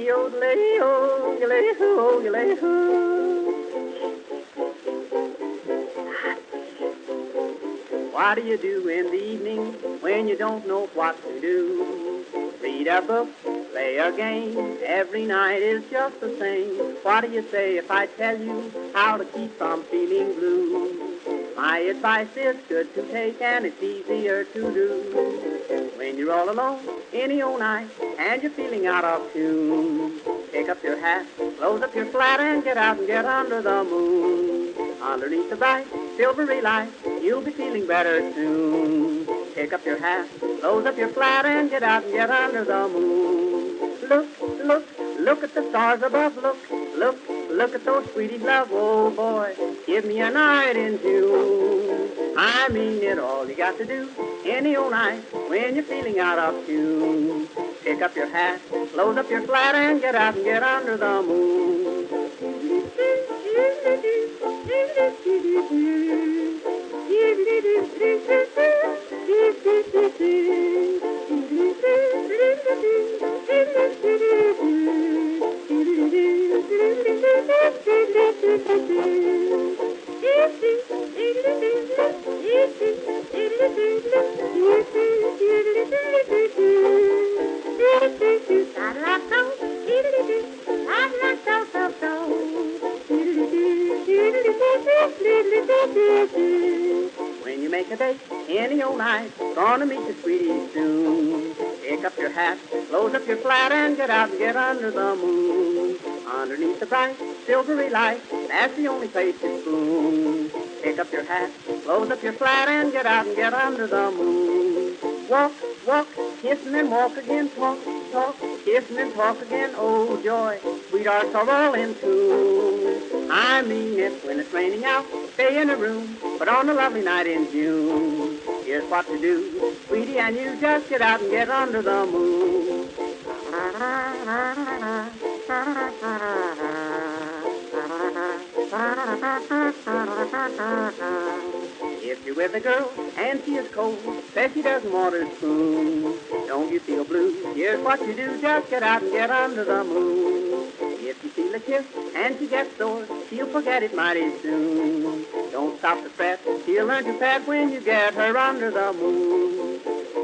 Yodelay-o, yodelay-ho, yodelay-ho. What do you do in the evening when you don't know what to do? Read a book, play a game, every night is just the same. What do you say if I tell you how to keep from feeling blue? My advice is good to take and it's easier to do. When you're all alone, any old night, and you're feeling out of tune, pick up your hat, close up your flat, and get out and get under the moon. Underneath the bright, silvery light, you'll be feeling better soon. Pick up your hat, close up your flat, and get out and get under the moon. Look, look, look at the stars above. Look, look, look at those sweeties love. Oh boy, give me a night in June. I mean it, all you got to do any old night when you're feeling out of tune. Pick up your hat, close up your flat, and get out and get under the moon. When you make a date any old night, gonna meet your sweetie soon. Pick up your hat, close up your flat, and get out and get under the moon. Underneath the bright, silvery light, that's the only place to spoon. Pick up your hat, close up your flat, and get out and get under the moon. Walk, walk, kiss and then walk again, talk, talk, kiss and then talk again, oh joy, sweethearts are all in tune. I mean it, when it's raining out, stay in a room, but on a lovely night in June, here's what to do, sweetie, and you just get out and get under the moon. If you're with a girl and she is cold, says she doesn't want her spoon, don't you feel blue? Here's what you do, just get out and get under the moon. If you feel a kiss and she gets sore, she'll forget it mighty soon. Don't stop to fret, she'll learn to pet when you get her under the moon.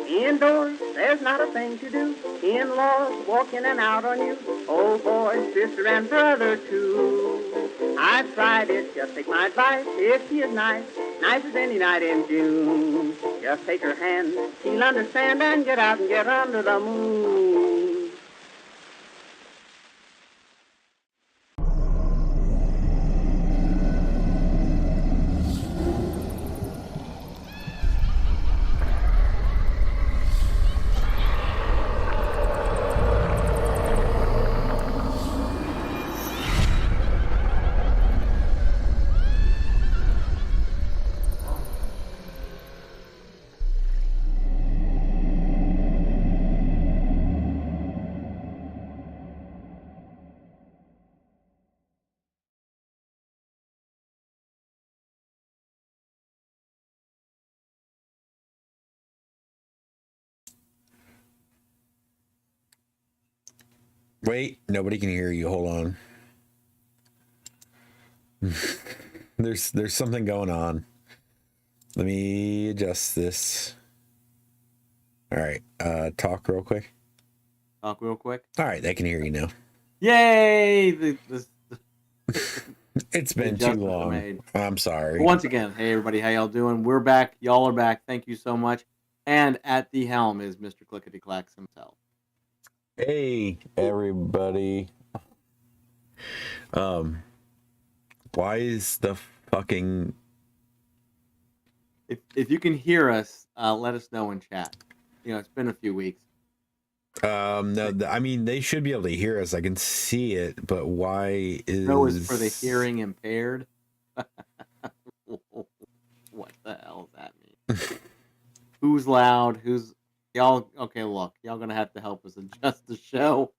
Indoors, there's not a thing to do. In-laws walk in and out on you. Oh boy, sister and brother too. I've tried it, just take my advice. If she is nice, nice as any night in June, just take her hand, she'll understand, and get out and get under the moon. Wait, nobody can hear you. Hold on. There's something going on. Let me adjust this. All right, talk real quick. Talk real quick. All right, they can hear you now. Yay! It's been too long. I'm sorry. Once again, hey everybody, how y'all doing? We're back. Y'all are back. Thank you so much. And at the helm is Mr. Clickety Clacks himself. Hey everybody. Why is the fucking... If you can hear us, let us know in chat. You know, it's been a few weeks. No, I mean, they should be able to hear us. I can see it, but why is... No, it's for the hearing impaired. What the hell does that mean? Who's loud? Who's... Y'all... Okay, look. Y'all gonna have to help us adjust the show.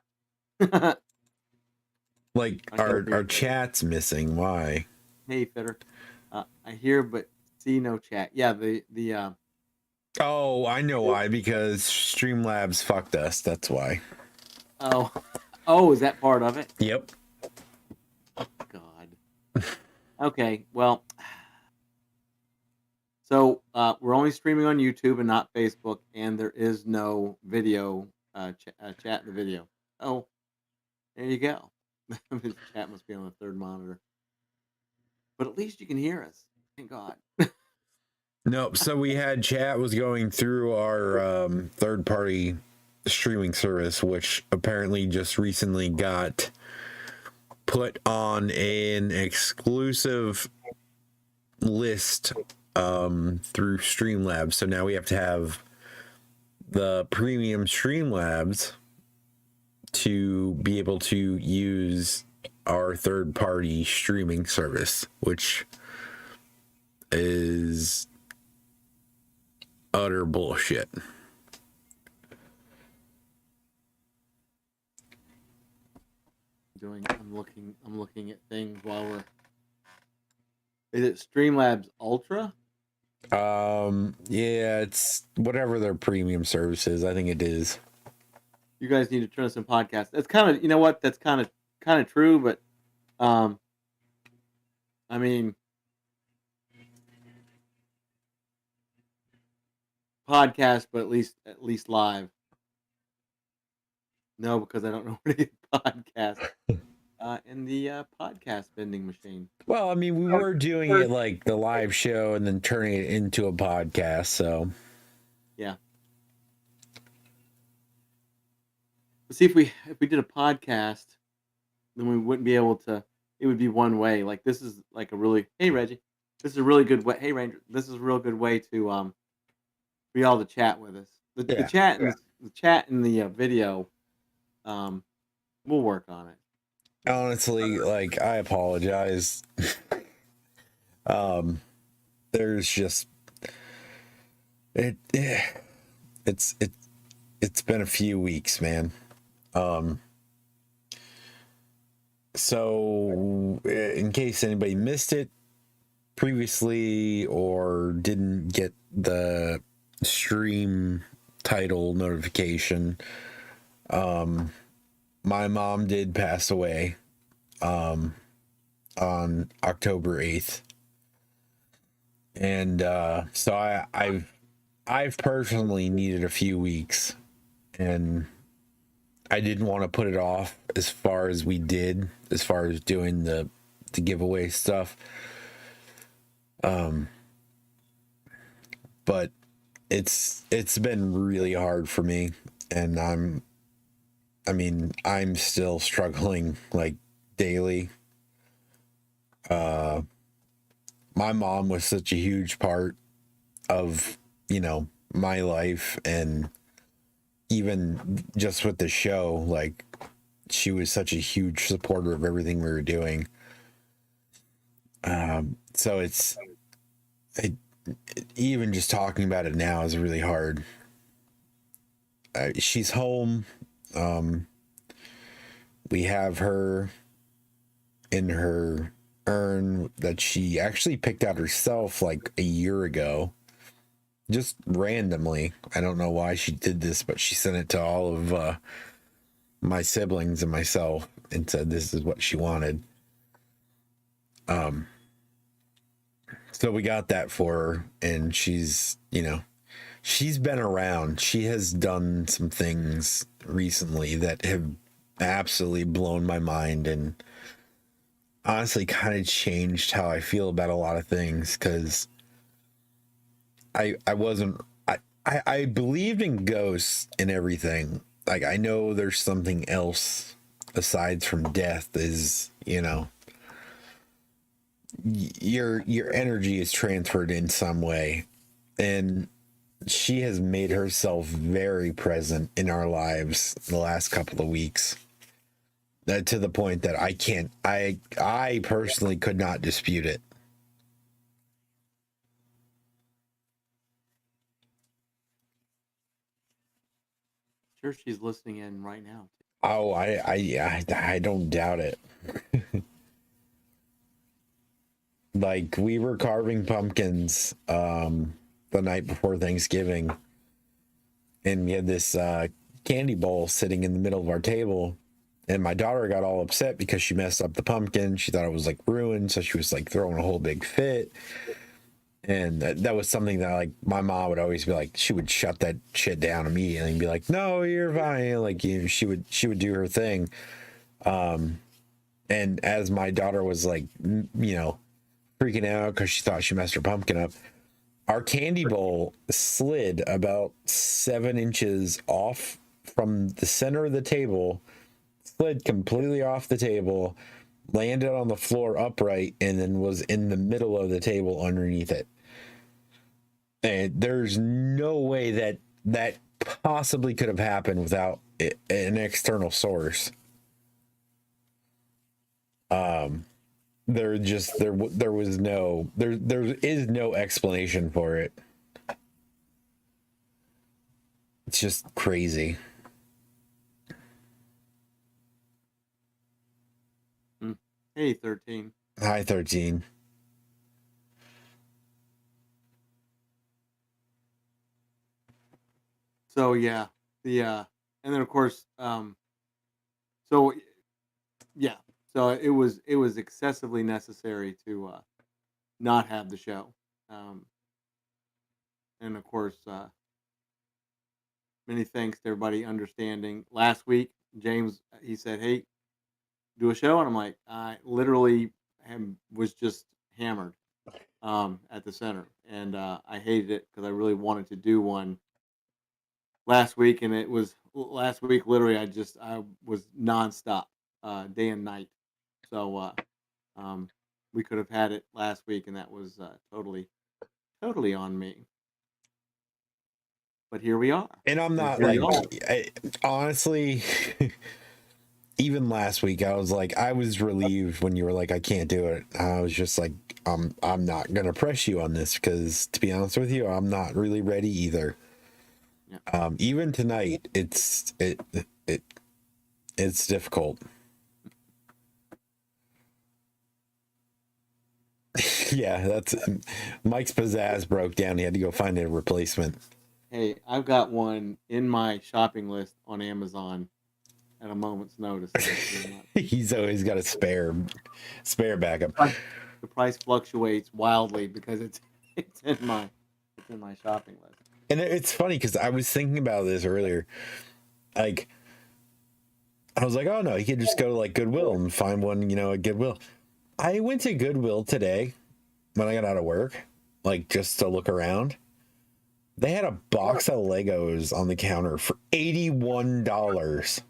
Like, our chat's missing. Why? Hey, Fitter. I hear but see no chat. Yeah, the Oh, I know why. Because Streamlabs fucked us. That's why. Oh. Oh, is that part of it? Yep. God. Okay, well, so we're only streaming on YouTube and not Facebook, and there is no video chat in the video. Oh, there you go. The chat must be on the third monitor, but at least you can hear us. Thank God. Nope. So we had chat was going through our third party streaming service, which apparently just recently got put on an exclusive list through Streamlabs. So now we have to have the premium Streamlabs to be able to use our third party streaming service, which is utter bullshit. I'm looking at things while we're. Is it Streamlabs Ultra? Yeah, it's whatever their premium service is. I think it is. You guys need to turn some podcasts. That's kind of, you know what? That's kind of true, but I mean, podcast, but at least live. No, because I don't know where to get podcasts in the podcast vending machine. Well, I mean, we were doing it like the live show and then turning it into a podcast, so yeah. But see, if we did a podcast, then we wouldn't be able to. It would be one way. Like this is like a really hey Reggie, this is a really good way. Hey Ranger, this is a real good way to for y'all to chat with us. The chat and the video, we'll work on it. honestly, like I apologize. There's just it's been a few weeks, man. So in case anybody missed it previously or didn't get the stream title notification, my mom did pass away on October 8th. And so I've personally needed a few weeks, and I didn't want to put it off as far as we did, as far as doing the giveaway stuff. But it's been really hard for me, and I'm still struggling like daily. My mom was such a huge part of, my life, and even just with the show, like she was such a huge supporter of everything we were doing. So even just talking about it now is really hard. She's home. We have her in her urn that she actually picked out herself like a year ago, just randomly. I don't know why she did this, but she sent it to all of my siblings and myself and said this is what she wanted. So we got that for her, and she's been around. She has done some things recently that have absolutely blown my mind, and honestly kind of changed how I feel about a lot of things, because I believed in ghosts and everything. Like, I know there's something else aside from death, is, your energy is transferred in some way, and she has made herself very present in our lives the last couple of weeks, to the point that I personally could not dispute it. Sure, she's listening in right now. Oh, I don't doubt it. Like, we were carving pumpkins the night before Thanksgiving, and we had this candy bowl sitting in the middle of our table, And my daughter got all upset because she messed up the pumpkin. She thought it was like ruined, so she was like throwing a whole big fit. And that was something that like my mom would always be like, she would shut that shit down immediately and be like, "No, you're fine." Like, you know, she would do her thing. And as my daughter was like, you know, freaking out because she thought she messed her pumpkin up, our candy bowl slid about 7 inches off from the center of the table, slid completely off the table, landed on the floor upright, and then was in the middle of the table underneath it. And there's no way that that possibly could have happened without an external source. There is no explanation for it. It's just crazy. Hey, 13. Hi, 13. So yeah, and then of course, so yeah, so it was excessively necessary to not have the show, and of course, many thanks to everybody understanding. Last week, James, he said, "Hey, do a show," and I'm like, I literally was just hammered at the center, and I hated it because I really wanted to do one last week, and it was last week. Literally, I was nonstop, day and night. So we could have had it last week, and that was totally on me. But here we are. And I'm not Here we like, honestly, even last week, I was relieved when you were like, "I can't do it." I was just like, I'm not gonna press you on this because, to be honest with you, I'm not really ready either. Yeah. Even tonight, it's difficult. Yeah, that's Mike's pizzazz broke down. He had to go find a replacement. Hey, I've got one in my shopping list on Amazon at a moment's notice. He's always got a spare backup. The price fluctuates wildly because it's in my shopping list. And it's funny because I was thinking about this earlier. Like, I was like, "Oh no, you could just go to like Goodwill and find one, you know, at Goodwill." I went to Goodwill today when I got out of work, like just to look around. They had a box of Legos on the counter for $81.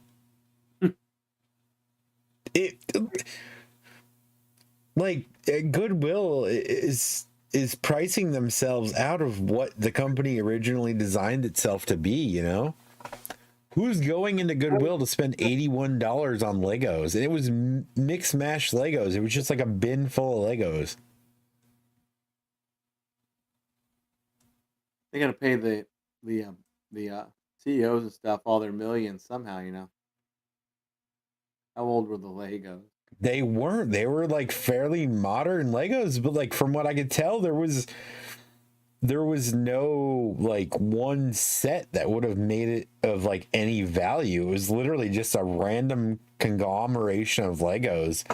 Goodwill is pricing themselves out of what the company originally designed itself to be, you know? Who's going into Goodwill to spend $81 on Legos? And it was mixed mash Legos. It was just like a bin full of Legos. They got to pay the CEOs and stuff all their millions somehow, you know. How old were the Legos? They weren't. They were like fairly modern Legos, but like from what I could tell, there was no like one set that would have made it of like any value. It was literally just a random conglomeration of Legos.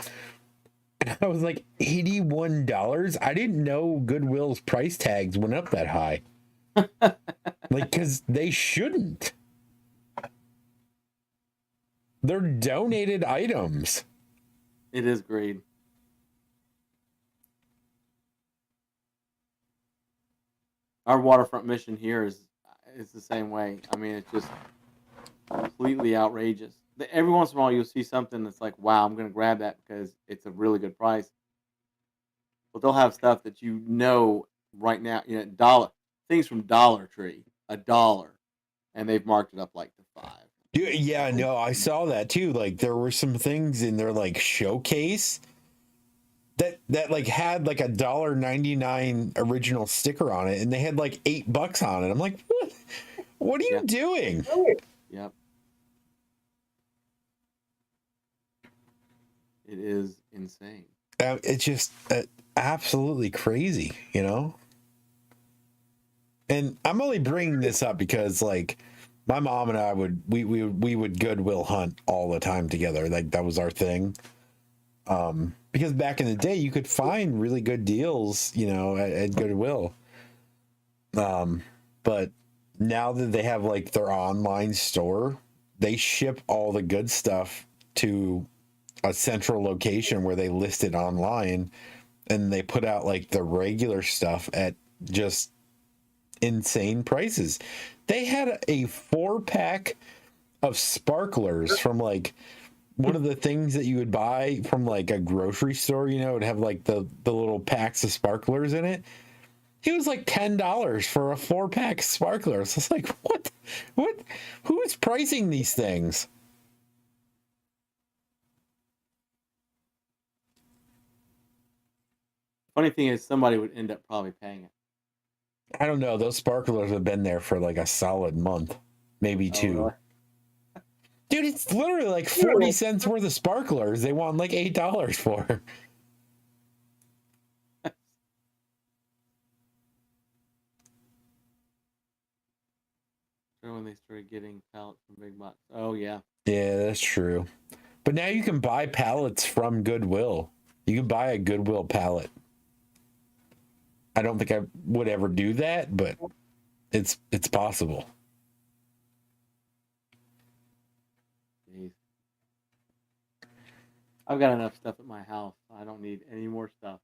And I was like, $81? I didn't know Goodwill's price tags went up that high. Like, because they shouldn't. They're donated items. It is great. Our waterfront mission here is the same way. I mean, it's just completely outrageous. Every once in a while, you'll see something that's like, "Wow, I'm going to grab that because it's a really good price." But they'll have stuff that you know right now, you know, things from Dollar Tree, $1, and they've marked it up like to $5. Yeah, no, I saw that too. Like there were some things in their like showcase that like had like $1.99 original sticker on it, and they had like $8 on it. I'm like, what are you doing? Yep. It is insane. It's just absolutely crazy, you know? And I'm only bringing this up because, like, My mom and I we would Goodwill hunt all the time together. Like that was our thing. Because back in the day, you could find really good deals, at Goodwill. But now that they have like their online store, they ship all the good stuff to a central location where they list it online, and they put out like the regular stuff at just insane prices. They had a 4-pack of sparklers from like one of the things that you would buy from like a grocery store, it'd have like the little packs of sparklers in it. It was like $10 for a 4-pack of sparklers. It's like, what, who is pricing these things? Funny thing is, somebody would end up probably paying it. I don't know. Those sparklers have been there for like a solid month, maybe two. Really? Dude, it's literally like 40 cents worth of sparklers. They want like $8 for. When they started getting pallets from big box. Oh yeah. Yeah, that's true. But now you can buy pallets from Goodwill. You can buy a Goodwill pallet. I don't think I would ever do that, but it's possible. Jeez. I've got enough stuff at my house. I don't need any more stuff.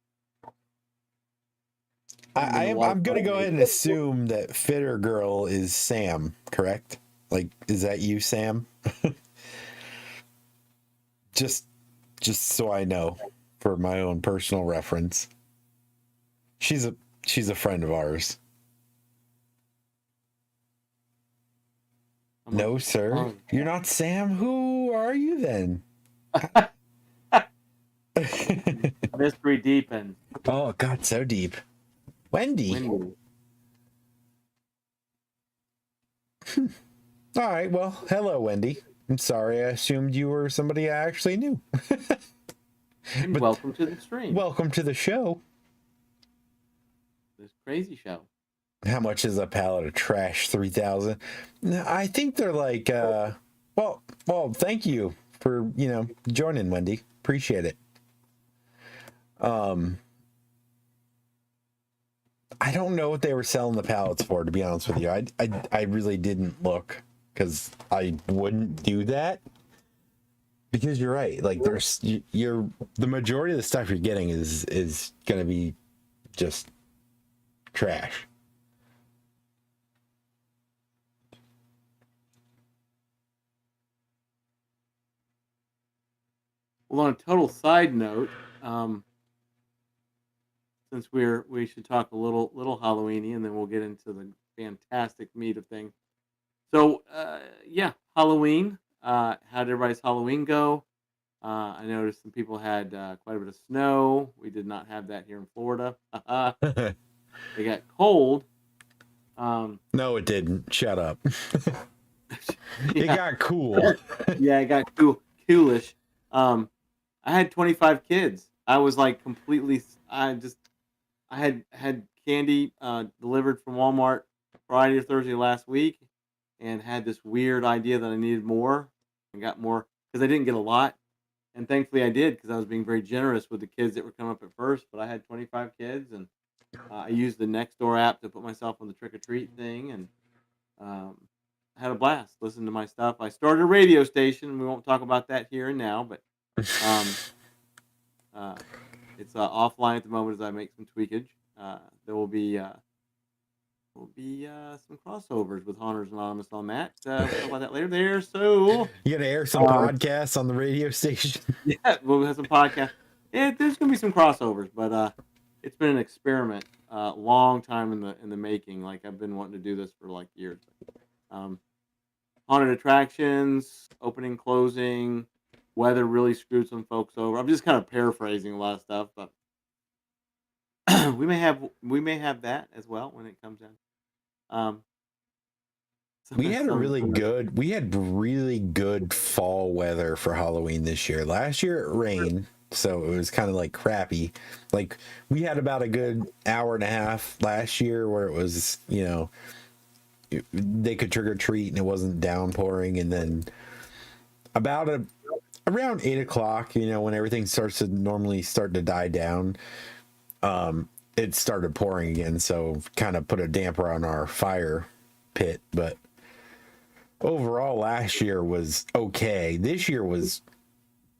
I'm going to go ahead and assume that Fitter Girl is Sam, correct? Like, is that you, Sam? just so I know, for my own personal reference. She's a friend of ours. No, sir. You're not Sam. Who are you then? Mystery deepens. Oh, God, so deep. Wendy. All right. Well, hello, Wendy. I'm sorry. I assumed you were somebody I actually knew. But welcome to the stream. Welcome to the show. This crazy show. How much is a pallet of trash? 3,000. I think they're like. Well. Thank you for joining, Wendy. Appreciate it. I don't know what they were selling the pallets for, to be honest with you. I really didn't look, because I wouldn't do that. Because you're right. Like the majority of the stuff you're getting is going to be just trash. Well, on a total side note, since we should talk a little Halloweeny, and then we'll get into the fantastic meat of things. So yeah, Halloween. How did everybody's Halloween go? I noticed some people had quite a bit of snow. We did not have that here in Florida. It got cold. No, it didn't. Shut up. Yeah. It got cool. Yeah, it got coolish. I had 25 kids. I was like completely. I had candy delivered from Walmart Friday or Thursday last week, and had this weird idea that I needed more, and got more because I didn't get a lot, and thankfully I did, because I was being very generous with the kids that were coming up at first. But I had 25 kids, and I used the Nextdoor app to put myself on the trick or treat thing, and I had a blast listening to my stuff. I started a radio station. We won't talk about that here and now, but it's offline at the moment as I make some tweakage. There will be some crossovers with Haunters Anonymous on that. We'll talk about that later. There, so you gonna air some podcasts on the radio station? Yeah, we'll have some podcasts. Yeah, there's gonna be some crossovers, but it's been an experiment, long time in the making. Like, I've been wanting to do this for like years. Haunted attractions, opening, closing. Weather really screwed some folks over. I'm just kind of paraphrasing a lot of stuff, but we may have that as well when it comes in. We had really good fall weather for Halloween this year. Last year it rained, so it was kind of like crappy. Like, we had about a good hour and a half last year where it was, they could trick or treat and it wasn't downpouring. And then around 8 o'clock, when everything starts to normally start to die down, it started pouring again. So kind of put a damper on our fire pit. But overall, last year was okay. This year was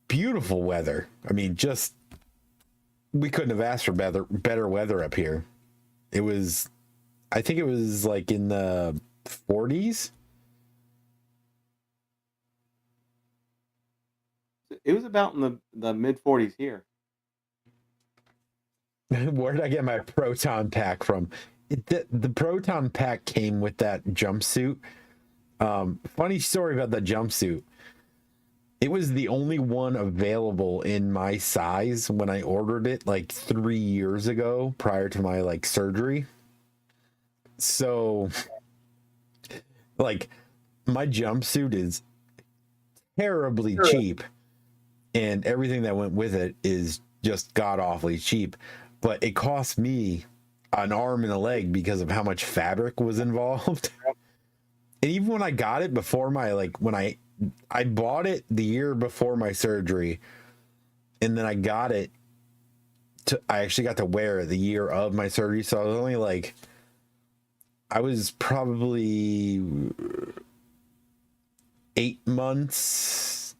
beautiful weather. I mean, just we couldn't have asked for better weather up here. It was, I think it was like in the 40s. It was about in the mid 40s here. Where did I get my proton pack from? The proton pack came with that jumpsuit. Funny story about that jumpsuit. It was the only one available in my size when I ordered it like 3 years ago prior to my like surgery. So like my jumpsuit is terribly cheap and everything that went with it is just god awfully cheap, but it cost me an arm and a leg because of how much fabric was involved. And even when I got it before my when I bought it the year before my surgery, and then I got it I actually got to wear it the year of my surgery. So I was only I was probably 8 months,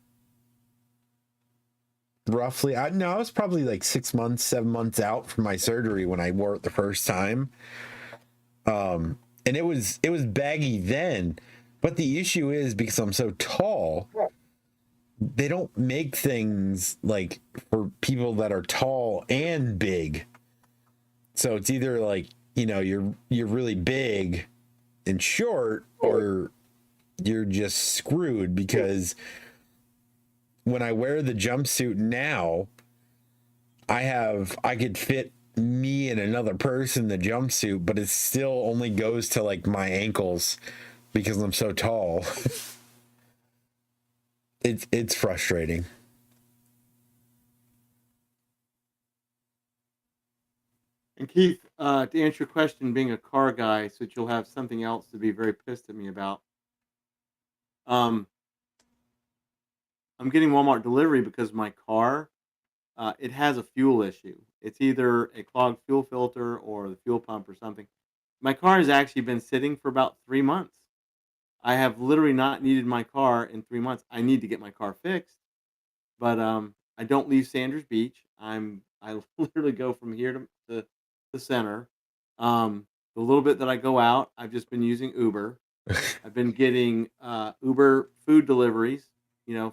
roughly. I was probably 6 months, 7 months out from my surgery when I wore it the first time. And it was baggy then. But the issue is because I'm so tall, they don't make things for people that are tall and big. So it's either you're really big and short, or you're just screwed, because when I wear the jumpsuit now, I could fit me and another person in the jumpsuit, but it still only goes to my ankles because I'm so tall. It's frustrating. And Keith, to answer your question, being a car guy, so that you'll have something else to be very pissed at me about. I'm getting Walmart delivery because my car, it has a fuel issue. It's either a clogged fuel filter or the fuel pump or something. My car has actually been sitting for about 3 months. I have literally not needed my car in 3 months. I need to get my car fixed, but I don't leave Sanders Beach. I literally go from here to the center. The little bit that I go out, I've just been using Uber. I've been getting Uber food deliveries,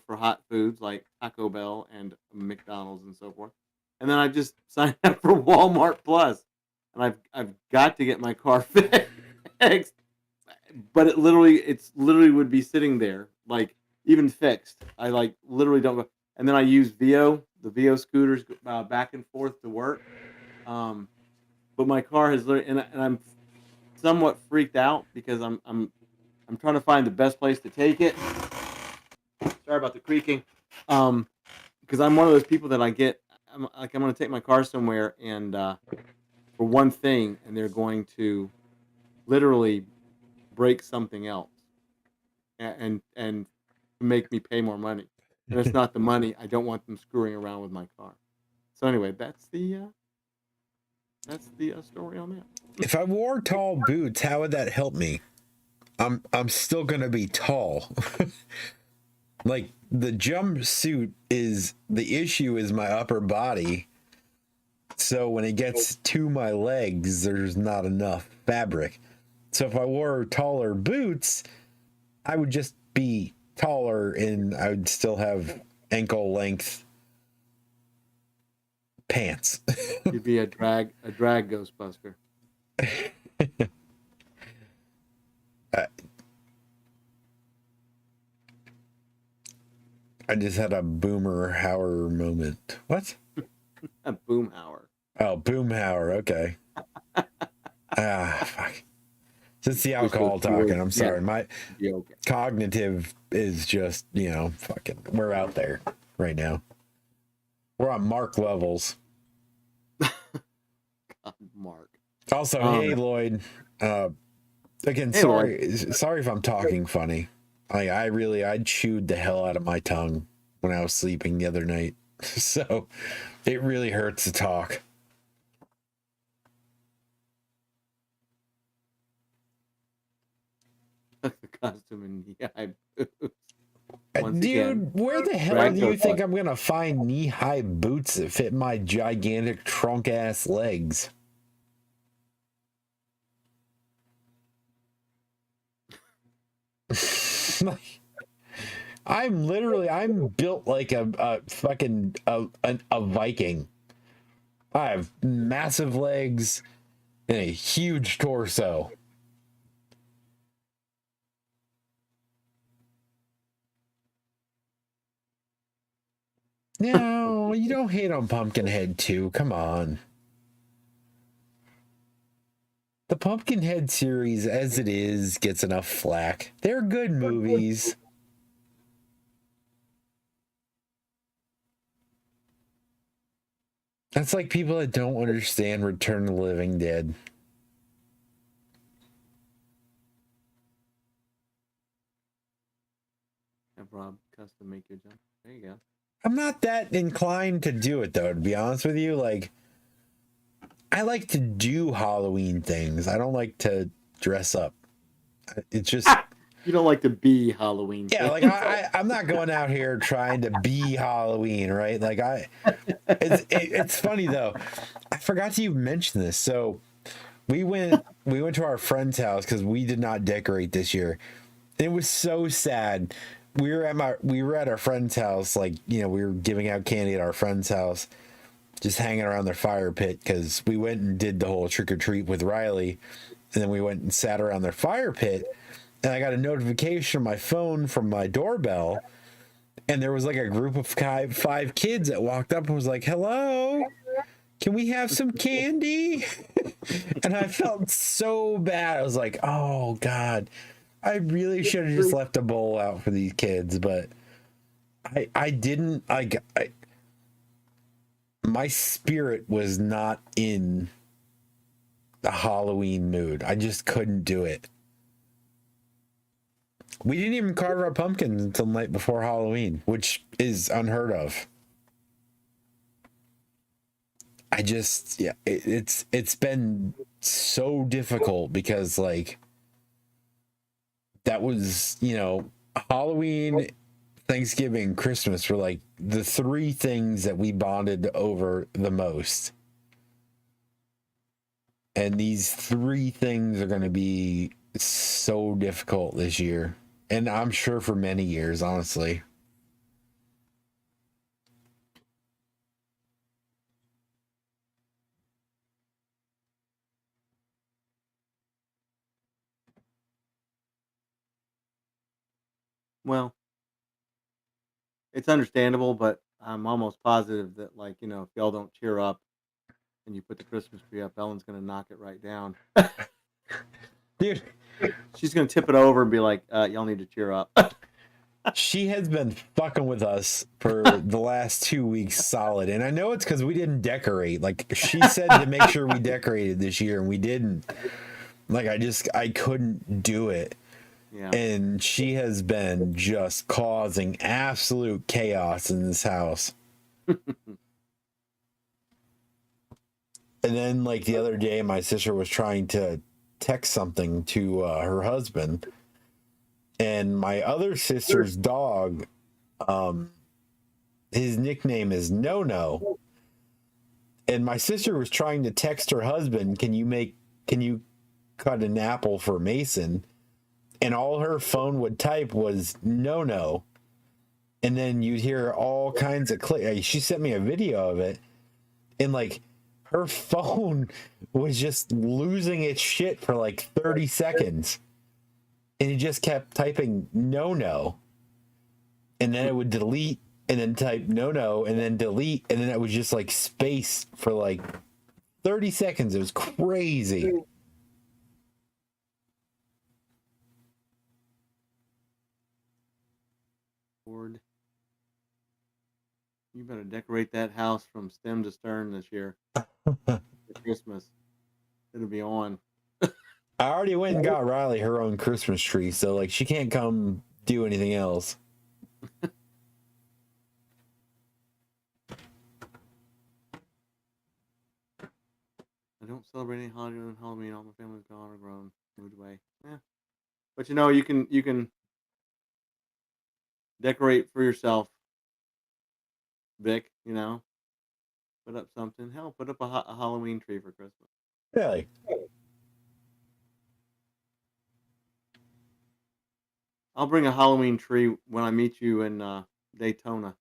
for hot foods like Taco Bell and McDonald's and so forth. And then I just signed up for Walmart Plus, and I've got to get my car fixed. But it's literally would be sitting there, even fixed. I literally don't go. And then I use the Vio scooters back and forth to work. But my car has literally, and I'm somewhat freaked out because I'm trying to find the best place to take it. Sorry about the creaking. Because I'm one of those people that I'm going to take my car somewhere and for one thing, and they're going to literally break something else and make me pay more money. And it's not the money. I don't want them screwing around with my car. So anyway, that's the story on that. If I wore tall boots, how would that help me? I'm still gonna be tall. The jumpsuit the issue is my upper body. So when it gets to my legs, there's not enough fabric. So if I wore taller boots, I would just be taller and I would still have ankle length pants. You'd be a drag Ghostbuster. I just had a Boomhauer moment. What? A Boomhauer. Oh, Boomhauer. Okay. Fuck. It's the alcohol talking. I'm sorry. My cognitive is just, fucking, we're out there right now. We're on Mark levels. God, Mark. Also, hey, Lloyd. Again, Hey, well, sorry if I'm talking funny. I chewed the hell out of my tongue when I was sleeping the other night. So it really hurts to talk. the costume and knee-high boots. Once Dude, again, where the hell Brad do you goes think like, I'm gonna find knee-high boots that fit my gigantic trunk ass legs? I'm built like a fucking a Viking. I have massive legs and a huge torso. No, you don't hate on Pumpkinhead 2. Come on. The Pumpkinhead series, as it is, gets enough flack. They're good movies. That's like people that don't understand Return of the Living Dead. have Rob custom make your jump. There you go. I'm not that inclined to do it, though, to be honest with you. Like, I like to do Halloween things. I don't like to dress up. It's just... You don't like to be Halloween. Yeah, like I'm not going out here trying to be Halloween, right? Like it's funny though. I forgot to even mention this. So we went to our friend's house because we did not decorate this year. It was so sad. We were at our friend's house, like, you know, we were giving out candy at our friend's house, just hanging around their fire pit because we went and did the whole trick or treat with Riley, and then we went and sat around their fire pit. And I got a notification on my phone from my doorbell, and there was like a group of five kids that walked up and was like, "Hello, can we have some candy?" And I felt so bad. I was like, "Oh God, I really should have just left a bowl out for these kids," but I didn't. My spirit was not in the Halloween mood. I just couldn't do it. We didn't even carve our pumpkins until the night before Halloween, which is unheard of. It's been so difficult because, like, that was, you know, Halloween, Thanksgiving, Christmas were like the three things that we bonded over the most. And these three things are going to be so difficult this year. And I'm sure for many years, honestly. Well, it's understandable, but I'm almost positive that, like, you know, if y'all don't cheer up and you put the Christmas tree up, Ellen's gonna knock it right down. Dude, she's gonna tip it over and be like, "Y'all need to cheer up." She has been fucking with us for the last 2 weeks solid, and I know it's because we didn't decorate. Like, she said to make sure we decorated this year, and we didn't. Like, I couldn't do it. Yeah. And she has been just causing absolute chaos in this house. And then, like, the other day, my sister was trying to text something to her husband, and my other sister's dog, his nickname is No, and my sister was trying to text her husband, can you cut an apple for Mason? And all her phone would type was no. And then you'd hear all kinds of click. She sent me a video of it, and like, her phone was just losing its shit for like 30 seconds. And it just kept typing no. And then it would delete and then type no and then delete. And then it was just like space for like 30 seconds. It was crazy. Lord. You better decorate that house from stem to stern this year. For Christmas. It'll be on. I already went and got Riley her own Christmas tree, so like she can't come do anything else. I don't celebrate any holiday on Halloween. All my family's gone or grown, moved away. Yeah, but you can decorate for yourself, Vic. Put up something. Hell, put up a Halloween tree for Christmas. Really? I'll bring a Halloween tree when I meet you in Daytona.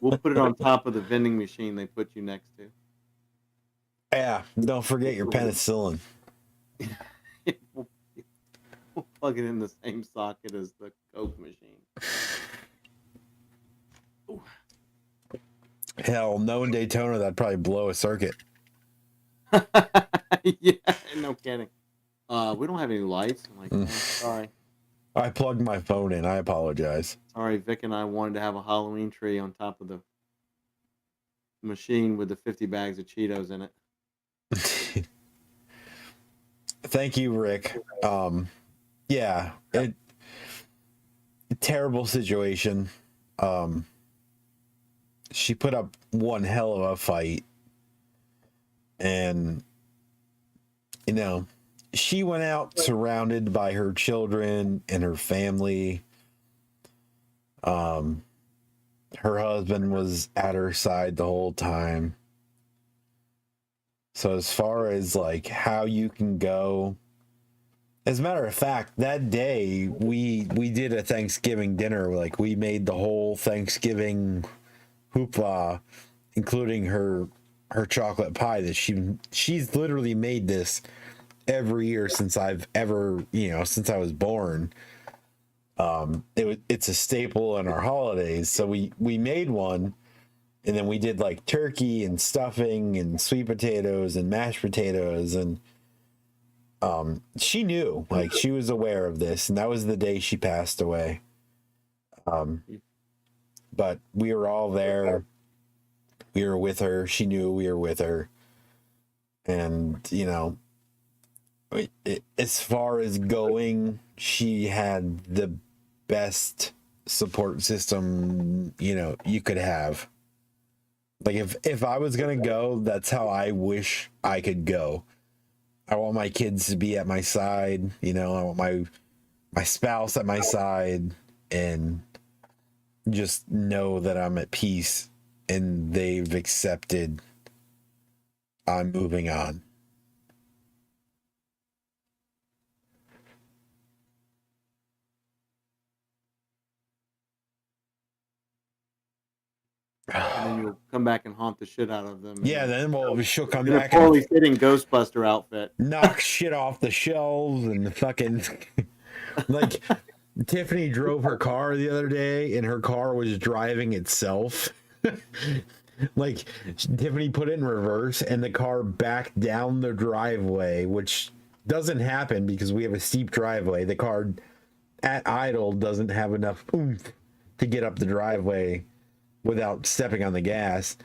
We'll put it on top of the vending machine they put you next to. Yeah. Don't forget your penicillin. we'll, we'll plug it in the same socket as the Coke machine. Hell, knowing Daytona, that'd probably blow a circuit. Yeah, no kidding. We don't have any lights. I'm like, oh, sorry. I plugged my phone in. I apologize. Sorry, Vic and I wanted to have a Halloween tree on top of the machine with the 50 bags of Cheetos in it. Thank you, Rick. Yeah, terrible situation. She put up one hell of a fight, and she went out surrounded by her children and her family. Her husband was at her side the whole time. So as far as like how you can go, as a matter of fact, that day we did a Thanksgiving dinner. Like we made the whole Thanksgiving hoopla, including her chocolate pie that she's literally made this every year since I've ever, since I was born. It's a staple in our holidays. So we made one, and then we did like turkey and stuffing and sweet potatoes and mashed potatoes, and she knew, like she was aware of this, and that was the day she passed away. But we were all there. We were with her. She knew we were with her. And, as far as going, she had the best support system, you could have. Like if I was going to go, that's how I wish I could go. I want my kids to be at my side, I want my spouse at my side, and just know that I'm at peace and they've accepted I'm moving on. And then you'll come back and haunt the shit out of them. Yeah, then she'll come in back a poorly fitting Ghostbuster outfit. Knock shit off the shelves and fucking like Tiffany drove her car the other day and her car was driving itself. Like Tiffany put it in reverse and the car backed down the driveway, which doesn't happen because we have a steep driveway. The car at idle doesn't have enough oomph to get up the driveway without stepping on the gas.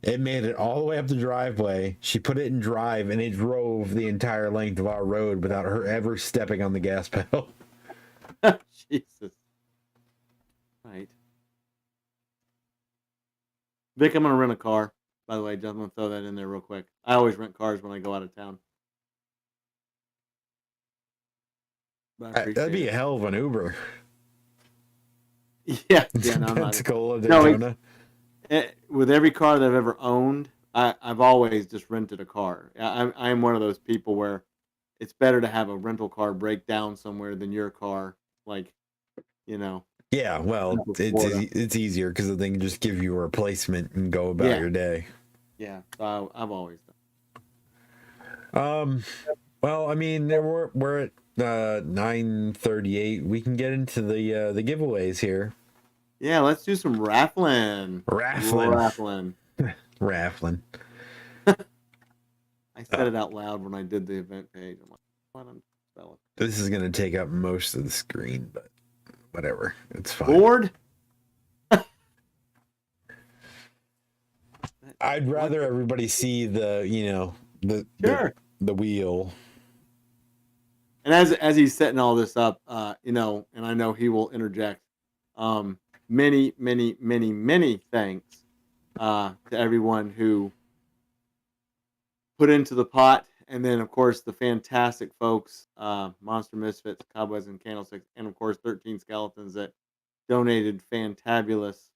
It made it all the way up the driveway. She put it in drive and it drove the entire length of our road without her ever stepping on the gas pedal. Jesus. Right. Vic, I'm going to rent a car. By the way, just want to throw that in there real quick. I always rent cars when I go out of town. That'd be a hell of an Uber. Yeah, no, Pensacola, Daytona. With every car that I've ever owned, I've always just rented a car. I'm one of those people where it's better to have a rental car break down somewhere than your car. Like, Yeah, well, it's easier because they can just give you a replacement and go about your day. Yeah, I've always done. Well, I mean, we're at 9:38. We can get into the giveaways here. Yeah, let's do some raffling. Raffling. I said it out loud when I did the event page. I'm like, why don't spell it? This is going to take up most of the screen, but whatever. It's fine. Bored? I'd rather everybody see the Sure. the wheel. And as he's setting all this up, and I know he will interject. Many, many, many, many thanks to everyone who put into the pot, and then of course the fantastic folks, Monster Misfits, Cowboys and Candlesticks, and of course 13 Skeletons that donated fantabulous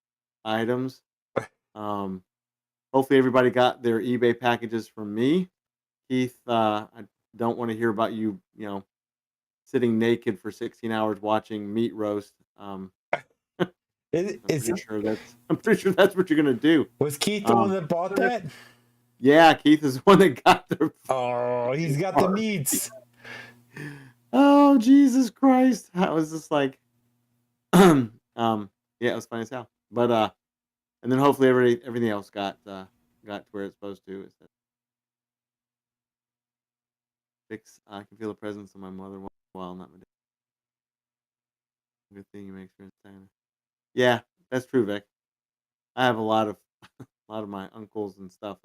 items. Hopefully everybody got their eBay packages from me. Keith, I don't want to hear about you, sitting naked for 16 hours watching meat roast. I'm pretty sure that's what you're gonna do. Was Keith the one that bought that? Yeah, Keith is the one that got the. Oh, he's got the meats. Oh, Jesus Christ! I was just like, yeah, it was funny as hell. But and then hopefully everything else got to where it's supposed to. It said, Fix. I can feel the presence of my mother while not my dad. Good thing you make sure it's Santa. Yeah, that's true, Vic. I have a lot of my uncles and stuff.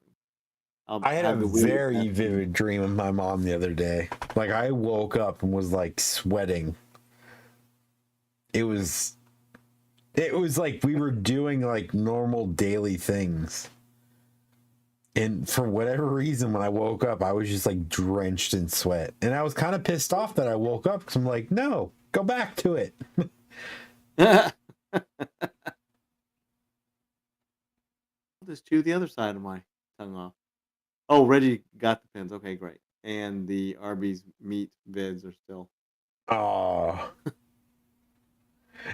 I had a very vivid dream of my mom the other day. Like, I woke up and was like sweating. It was like we were doing like normal daily things. And for whatever reason, when I woke up, I was just like drenched in sweat. And I was kind of pissed off that I woke up because I'm like, no, go back to it. I'll just chew the other side of my tongue off. Oh, Reggie got the pins. Okay, great. And the Arby's meat vids are still. Oh.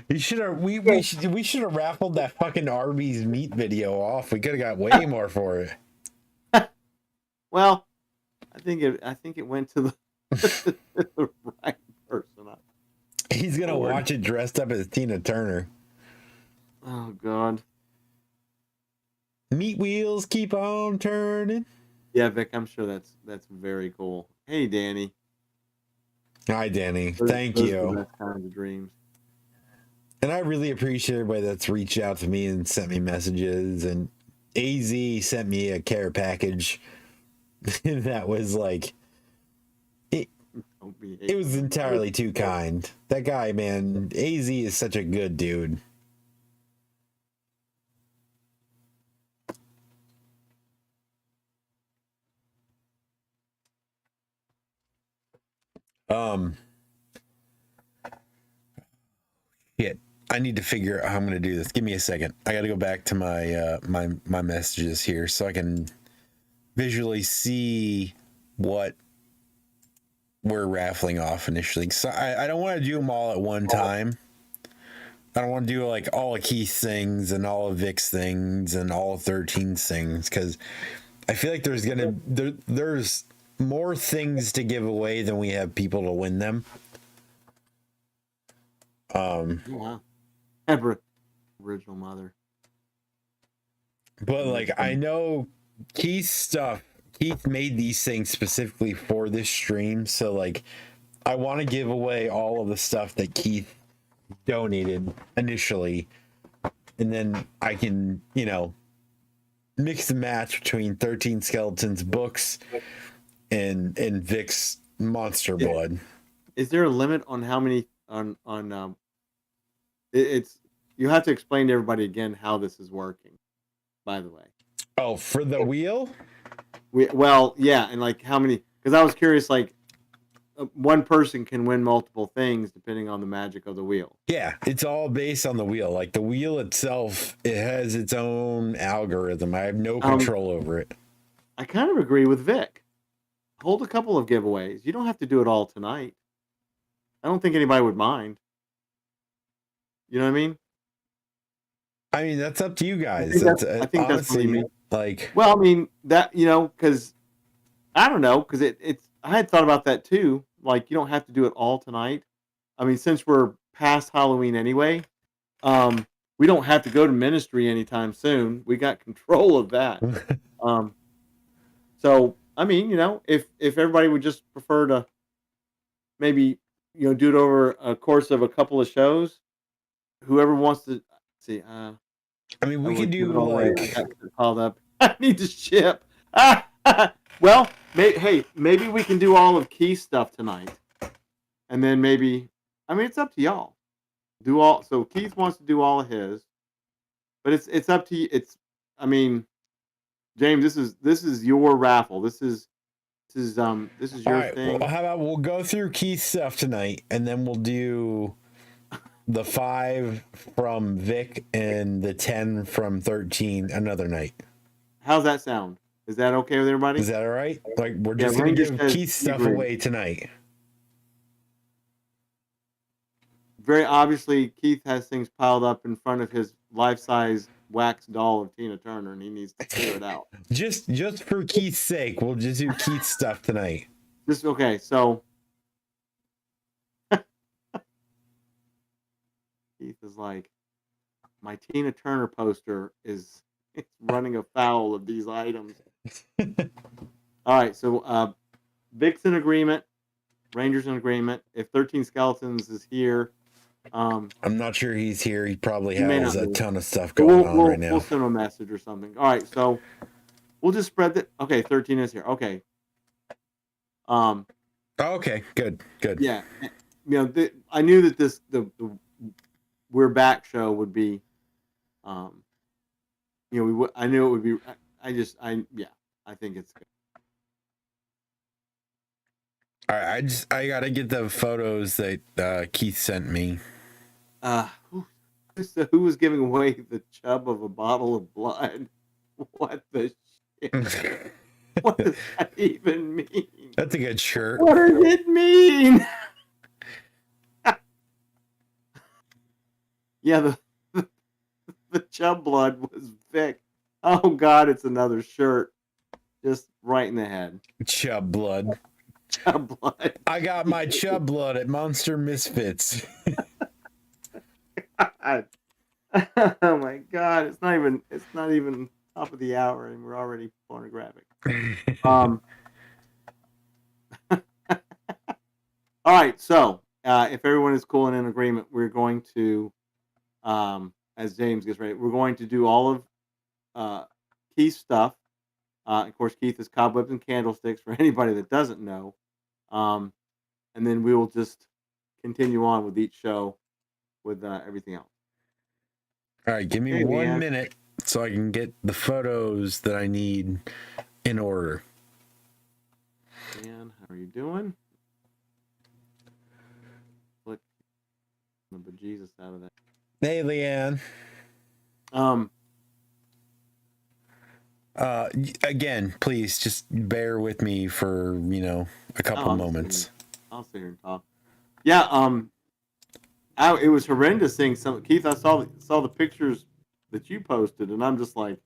We should have raffled that fucking Arby's meat video off. We could have got way more for it. Well, I think it went to the, the right person. He's gonna watch it dressed up as Tina Turner. Oh God. Meat wheels keep on turning. Yeah, Vic, I'm sure that's very cool. Hey, Danny. Hi, Danny. Thank you. Are the best kinds of dreams. And I really appreciate everybody that's reached out to me and sent me messages. And AZ sent me a care package that was like, it was entirely too kind. That guy, man, AZ is such a good dude. Shit. I need to figure out how I'm going to do this. Give me a second. I got to go back to my my messages here so I can visually see what we're raffling off initially. So I don't want to do them all at one time. I don't want to do like all of Keith's things and all of Vic's things and all of 13's things because I feel like there's more things to give away than we have people to win them. Wow. Original mother. But like I know Keith's stuff. Keith made these things specifically for this stream, so like I want to give away all of the stuff that Keith donated initially, and then I can, mix and match between 13 Skeletons books and Vic's Monster Blood. Is there a limit on how many on it's you have to explain to everybody again how this is working, by the way. Oh, for the wheel? Yeah, and like how many, because I was curious, like one person can win multiple things depending on the magic of the wheel. Yeah, it's all based on the wheel. Like the wheel itself, it has its own algorithm. I have no control over it. I kind of agree with Vic. Hold a couple of giveaways. You don't have to do it all tonight. I don't think anybody would mind. You know what I mean? I mean, that's up to you guys. I think that's what you mean. Like, well, I mean that, because I don't know, because it's I had thought about that too. Like, you don't have to do it all tonight. I mean, since we're past Halloween anyway, we don't have to go to ministry anytime soon. We got control of that. So I mean, if everybody would just prefer to maybe do it over a course of a couple of shows, whoever wants to see. I mean, we could do like. I got called up. I need to ship. Well, maybe we can do all of Keith's stuff tonight. and then maybe, I mean, it's up to y'all. Do all. So Keith wants to do all of his, but it's up to you. I mean, James, this is your raffle. This is All your right. Well, thing. how about we'll go through Keith's stuff tonight, and then we'll do the 5 from Vic and the 10 from 13 another night. How's that sound? Is that okay with everybody? Is that all right? Like, we're Yeah, just going Ranger to give says Keith's he stuff agrees. away tonight. Very obviously, Keith has things piled up in front of his life-size wax doll of Tina Turner, and he needs to clear it out. Just for Keith's sake, we'll just do Keith's stuff tonight. Just okay. So Keith is like, my Tina Turner poster is it's running afoul of these items. All right, so Vic's in agreement, Ranger's in agreement. If 13 Skeletons is here, I'm not sure he's here. He probably He may has not a be. ton of stuff going on right now. We'll send him a message or something. All right, so we'll just spread the. Okay, 13 is here. Okay. Oh, okay, good. Yeah, you know, I knew that the We're Back show would be, you know, I knew it would be. I think it's good. All right, I gotta get the photos that Keith sent me. Who was giving away the chub of a bottle of blood? What the shit? What does that even mean? That's a good shirt. What does it mean? Yeah, the chub blood was Vic. Oh God, it's another shirt. Just right in the head. Chub blood. Chub blood. I got my chub blood at Monster Misfits. God. Oh my God, it's not even top of the hour and we're already pornographic. All right, so if everyone is cool and in agreement, we're going to, as James gets ready, we're going to do all of Keith's stuff. Of course, Keith is Cobwebs and Candlesticks for anybody that doesn't know. And then we will just continue on with each show with everything else. All right, give me 1 minute so I can get the photos that I need in order. Dan, how are you doing? Flick the bejesus out of that. Hey, Leanne. Again, please just bear with me for, a couple moments. I'll sit here and talk. Yeah, it was horrendous seeing some. Keith, I saw the pictures that you posted, and I'm just like,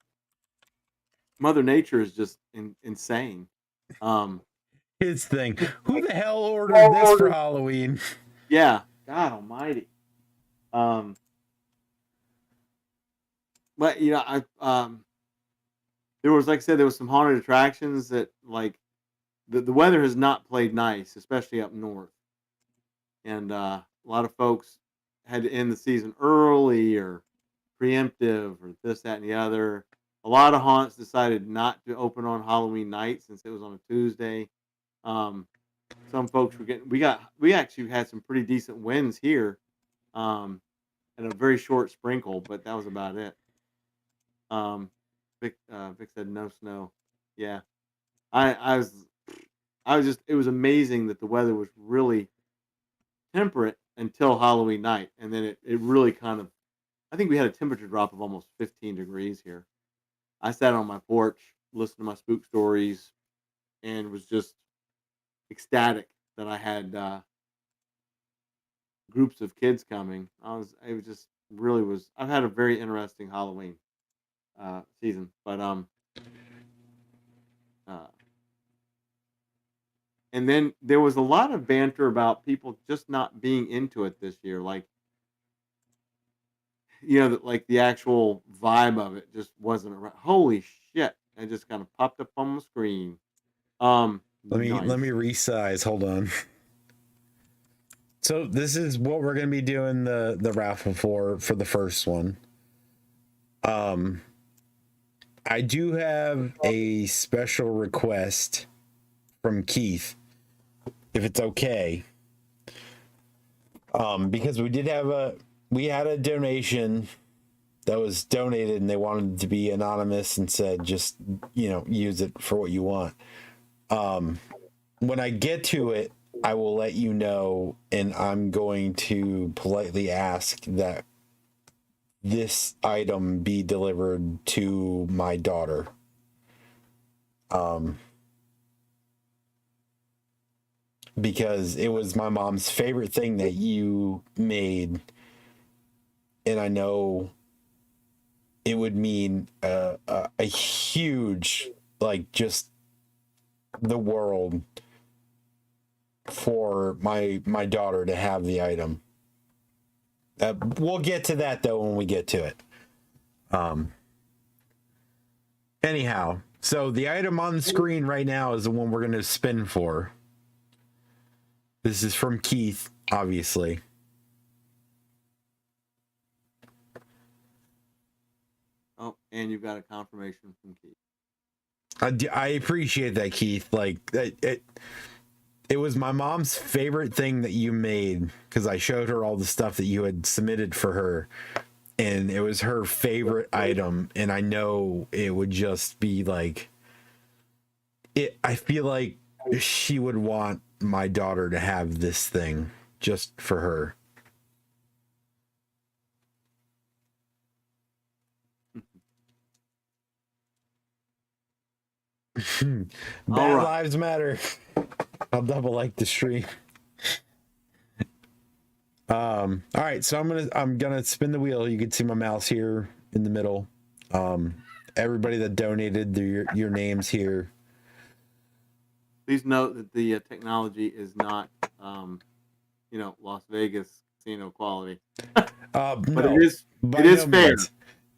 Mother Nature is just insane. His thing. Who the hell ordered this for Halloween? Yeah, God Almighty. But there was, like I said, there was some haunted attractions that, like, the weather has not played nice, especially up north, and a lot of folks had to end the season early or preemptive or this, that, and the other. A lot of haunts decided not to open on Halloween night since it was on a Tuesday. Some folks were we actually had some pretty decent winds here, and a very short sprinkle, but that was about it. Vic said no snow. Yeah, I was just, it was amazing that the weather was really temperate until Halloween night, and then it really kind of, I think we had a temperature drop of almost 15 degrees here. I sat on my porch, listened to my spook stories, and was just ecstatic that I had groups of kids coming. It was just really was. I've had a very interesting Halloween season, but and then there was a lot of banter about people just not being into it this year, like, like the actual vibe of it just wasn't around. Holy shit! It just kind of popped up on the screen. Let me resize. Hold on. So this is what we're gonna be doing the raffle for the first one. I do have a special request from Keith, if it's okay. Because we had a donation that was donated and they wanted to be anonymous and said, just, use it for what you want. When I get to it, I will let you know, and I'm going to politely ask that this item be delivered to my daughter. Because it was my mom's favorite thing that you made, and I know it would mean a huge, like, just the world for my daughter to have the item. We'll get to that though when we get to it. Anyhow, so the item on the screen right now is the one we're going to spin for. This is from Keith, obviously. Oh, and you've got a confirmation from Keith. I appreciate that, Keith. Like, it was my mom's favorite thing that you made, because I showed her all the stuff that you had submitted for her, and it was her favorite item, and I know it would just be like I feel like she would want my daughter to have this thing just for her. Bad Lives Matter. I'll double like the stream. All right, so I'm gonna spin the wheel. You can see my mouse here in the middle. Everybody that donated, your names here. Please note that the technology is not, Las Vegas casino quality. But no, it is fair. Means.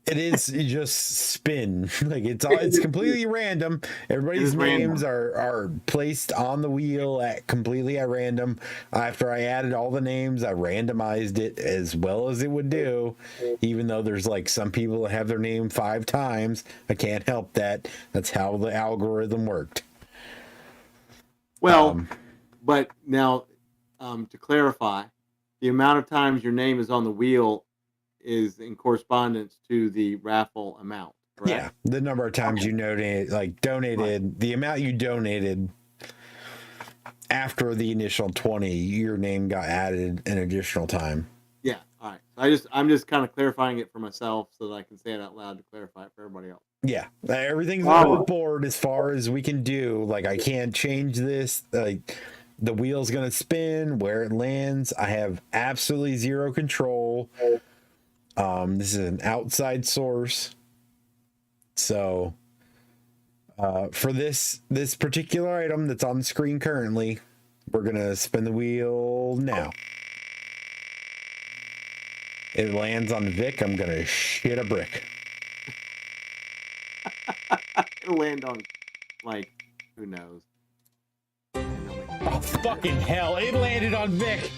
It is just spin. Like it's completely random. Everybody's names are placed on the wheel completely at random. After I added all the names, I randomized it as well as it would do. Even though there's like some people that have their name 5 times, I can't help that. That's how the algorithm worked. Well, but now to clarify, the amount of times your name is on the wheel is in correspondence to the raffle amount, correct? Yeah, the number of times you donated, right. The amount you donated after the initial 20, your name got added an additional time. Yeah, all right. I'm just kind of clarifying it for myself so that I can say it out loud to clarify it for everybody else. Yeah, everything's on the board as far as we can do. Like, I can't change this. Like, the wheel's gonna spin, where it lands, I have absolutely zero control. This is an outside source. So for this particular item that's on the screen currently, we're going to spin the wheel now. It lands on Vic. I'm going to shit a brick. It'll land on, like, who knows? Oh, fucking hell. It landed on Vic.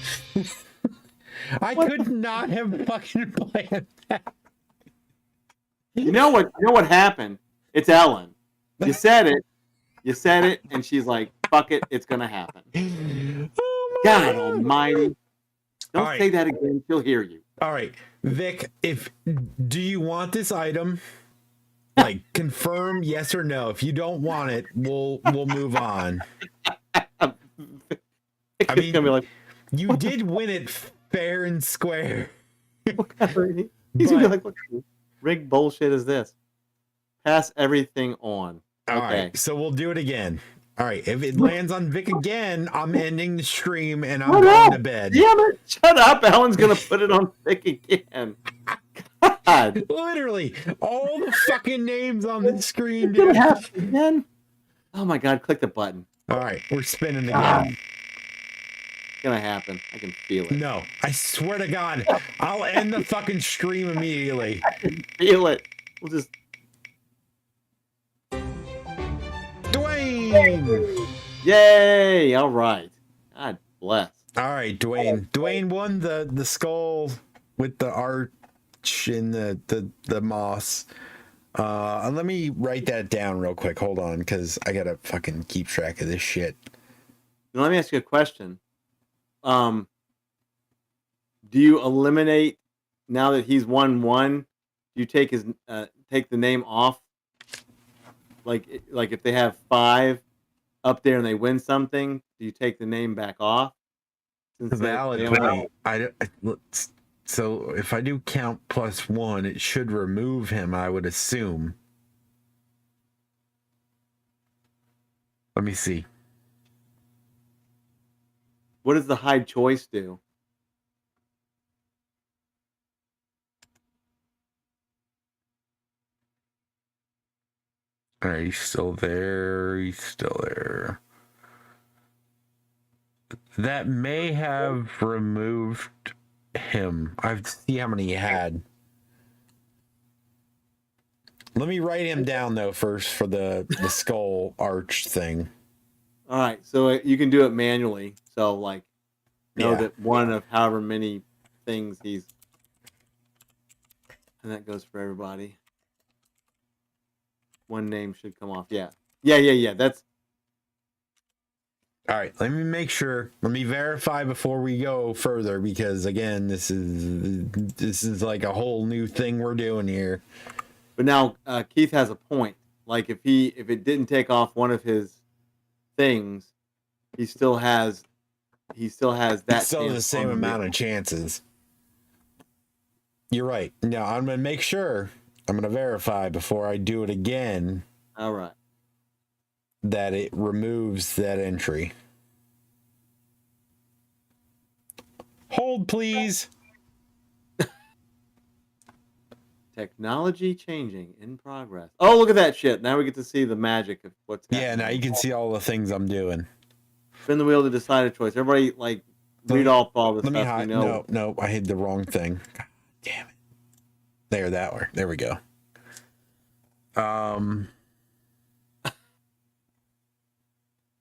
I could not have fucking planned that. You know what happened? It's Ellen. You said it, and she's like, fuck it, it's gonna happen. Oh God almighty. Don't say that again, she'll hear you. All right. Vic, do you want this item? Like, confirm yes or no. If you don't want it, we'll move on. I mean, gonna be like, you did win it fair and square. He's gonna be like, what rigged bullshit is this? Pass everything on. All right, so we'll do it again. All right, if it lands on Vic again, I'm ending the stream and I'm going to bed. Damn it! Shut up! Alan's gonna put it on Vic again. God. Literally, all the fucking names on the screen, dude. Again? Oh my God! Click the button. All right, we're spinning again. It's gonna happen. I can feel it. No, I swear to God, I'll end the fucking stream immediately. I can feel it. We'll just. Dwayne! Yay! All right. God bless. All right, Dwayne. Dwayne won the skull with the arch in the moss. Let me write that down real quick. Hold on, because I gotta fucking keep track of this shit. Now, let me ask you a question. Do you eliminate now that he's won one? Do you take his take the name off? Like if they have 5 up there and they win something, do you take the name back off? Since Valid they only point. So if I do count +1, it should remove him, I would assume. Let me see. What does the hide choice do? All right, he's still there. He's still there. That may have removed him. I have to see how many he had. Let me write him down though first for the skull arch thing. All right, so you can do it manually. So like, know that one of however many things he's, and that goes for everybody. One name should come off. Yeah. That's all right. Let me make sure. Let me verify before we go further, because again, this is like a whole new thing we're doing here. But now Keith has a point. Like if it didn't take off one of his things, he still has that. Still the same amount of chances. You're right. Now I'm gonna make sure. I'm gonna verify before I do it again. All right. That it removes that entry. Hold, please. Technology changing in progress. Oh, look at that shit. Now we get to see the magic of what's happening. Yeah, now you can see all the things I'm doing. Spin the wheel to decide a choice. Everybody, like, read off all the stuff. No, I hit the wrong thing. God damn it. There we go.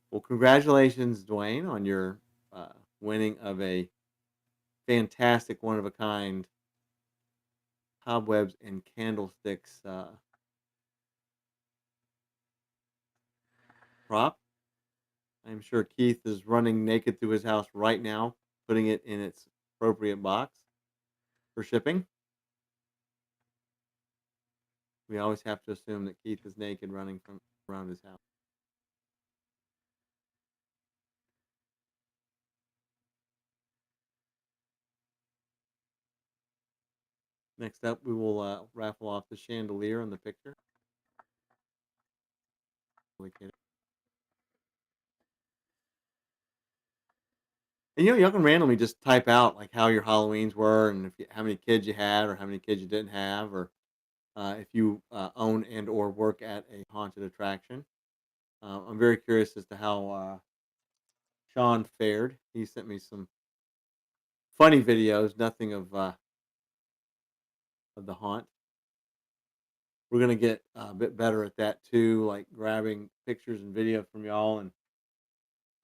Well, congratulations, Dwayne, on your winning of a fantastic, one-of-a-kind cobwebs and candlesticks prop. I'm sure Keith is running naked through his house right now, putting it in its appropriate box for shipping. We always have to assume that Keith is naked running from around his house. Next up, we will raffle off the chandelier in the picture. And y'all can randomly just type out like how your Halloweens were, and how many kids you had, or how many kids you didn't have, or if you own and or work at a haunted attraction. I'm very curious as to how Sean fared. He sent me some funny videos, nothing of the haunt. We're gonna get a bit better at that too, like grabbing pictures and video from y'all and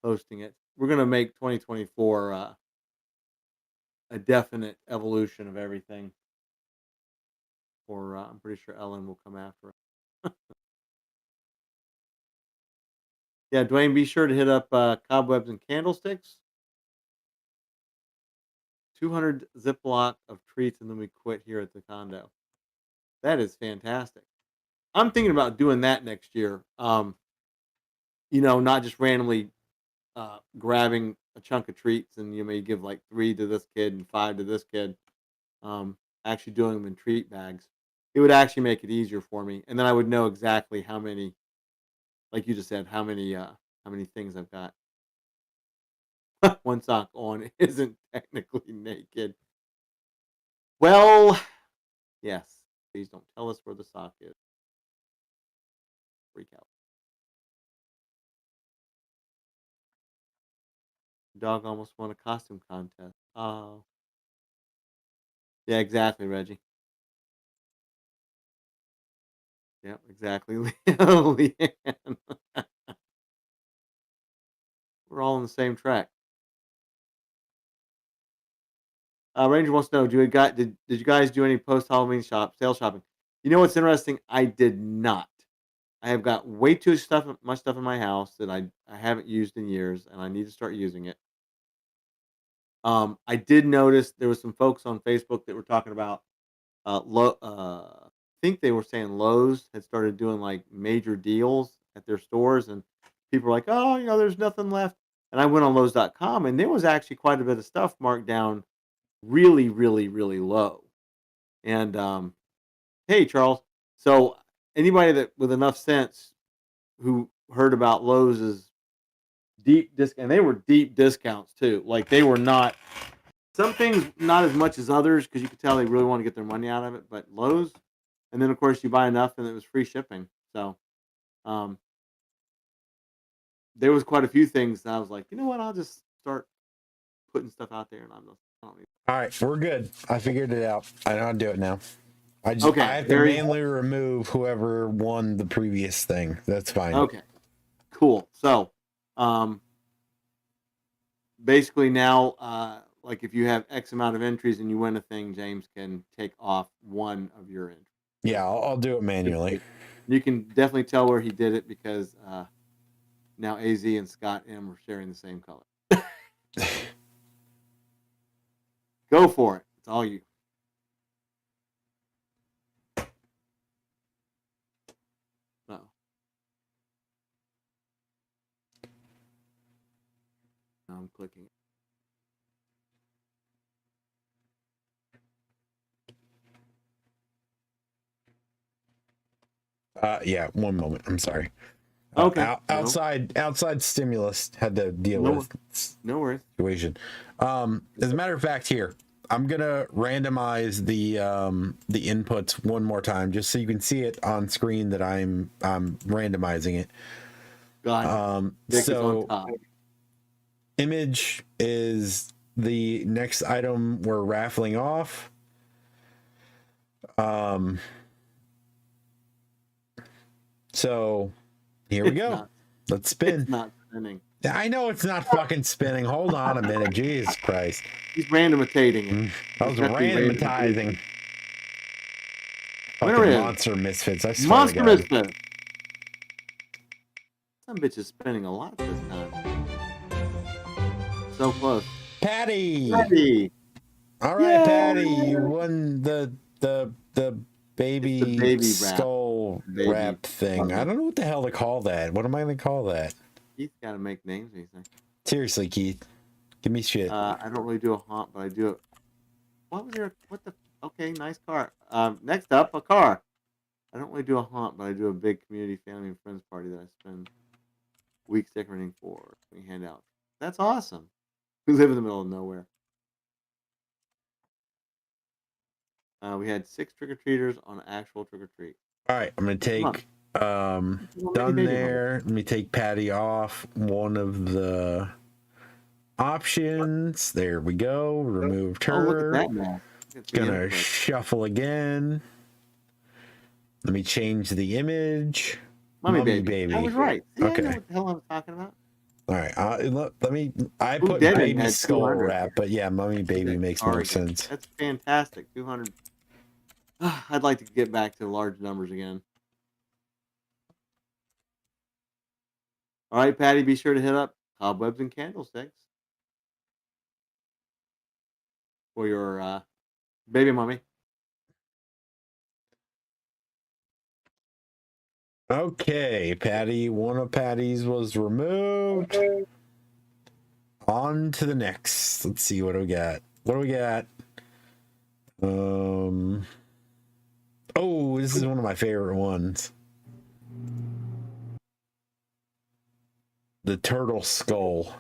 posting it. We're gonna make 2024 a definite evolution of everything. Or I'm pretty sure Ellen will come after us. Yeah, Dwayne, be sure to hit up Cobwebs and Candlesticks. 200 Ziploc of treats, and then we quit here at the condo. That is fantastic. I'm thinking about doing that next year. Not just randomly grabbing a chunk of treats, and you may give like 3 to this kid and 5 to this kid. Actually doing them in treat bags. It would actually make it easier for me, and then I would know exactly how many, like you just said, how many things I've got. One sock on isn't technically naked. Well, yes. Please don't tell us where the sock is. Freak out. Dog almost won a costume contest. Oh. Yeah, exactly, Reggie. Yep, exactly. Leanne. We're all on the same track. Ranger wants to know: did you guys do any post Halloween sale shopping? You know what's interesting? I did not. I have got way too much stuff in my house that I haven't used in years, and I need to start using it. I did notice there was some folks on Facebook that were talking about I think they were saying Lowe's had started doing like major deals at their stores, and people were like, "Oh, there's nothing left." And I went on Lowe's.com, and there was actually quite a bit of stuff marked down really, really, really low. And hey, Charles. So anybody that with enough sense who heard about Lowe's deep disc, and they were deep discounts too. Like they were not some things not as much as others because you could tell they really want to get their money out of it. But Lowe's, and then of course you buy enough, and it was free shipping. So um, there was quite a few things that I was like, you know what, I'll just start putting stuff out there, and I don't need. All right, we're good. I figured it out. I know how to do it now. I Okay, have to manually remove whoever won the previous thing. That's fine. Okay, cool. So basically now, like if you have X amount of entries and you win a thing, James can take off one of your entries. Yeah, I'll do it manually. You can definitely tell where he did it because now AZ and Scott M are sharing the same color. Go for it. It's all you. Uh-oh. Now I'm clicking. Yeah, one moment. I'm sorry. Okay. Outside stimulus had to deal with no worries. Situation. As a matter of fact, here I'm gonna randomize the inputs one more time, just so you can see it on screen that I'm randomizing it. Got it. So image is the next item we're raffling off. So here we go. Let's spin. It's not spinning. I know it's not fucking spinning. Hold on a minute. Jesus Christ. He's randomitating it. I was randomizing. Where is Monster Misfits. I swear Monster to God. Misfits. Some bitch is spinning a lot this time. So close. Patty. All right, Yay! Patty. You won the baby skull wrap thing. I don't know what the hell to call that. What am I going to call that? Keith's got to make names these things. Seriously, Keith. Give me shit. I don't really do a haunt, but I do it. What was there? What the? Okay, nice car. Next up, a car. I don't really do a haunt, but I do a big community, family, and friends party that I spend weeks decorating for. We hand out. That's awesome. We live in the middle of nowhere. We had 6 trick-or-treaters on an actual trick-or-treat. All right, I'm going to take done there. Let me take Patty off one of the options. There we go. Removed her. Oh, look at that. Gonna shuffle again. Let me change the image. Mummy baby. I was right. See, okay. I know what the hell I'm talking about. All right. Let me. I put baby skull wrap, but yeah, mummy baby makes more sense. That's fantastic. 200. I'd like to get back to large numbers again. All right, Patty, be sure to hit up Cobwebs and Candlesticks for your baby mummy. Okay, Patty. One of Patty's was removed. On to the next. Let's see what do we got. What do we got? Oh, this is one of my favorite ones. The turtle skull.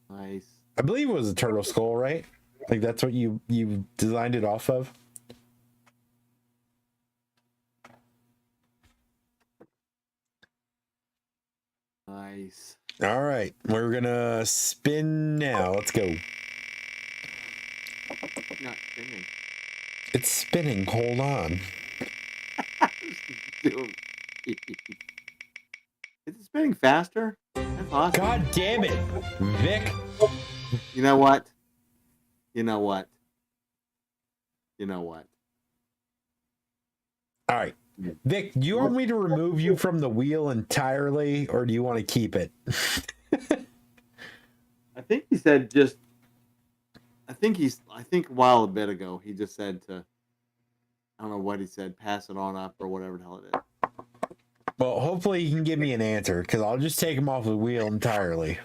Nice. I believe it was a turtle skull, right? Like that's what you designed it off of. Nice. All right, we're gonna spin now. Let's go. Not spinning. It's spinning. Hold on. Is it spinning faster? That's awesome. God damn it, Vic. You know what? You know what? You know what? All right. Vic, do you want me to remove you from the wheel entirely, or do you want to keep it? I think he said just I think a while a bit ago he just said to, I don't know what he said, pass it on up or whatever the hell it is. Well, hopefully he can give me an answer because I'll just take him off the wheel entirely.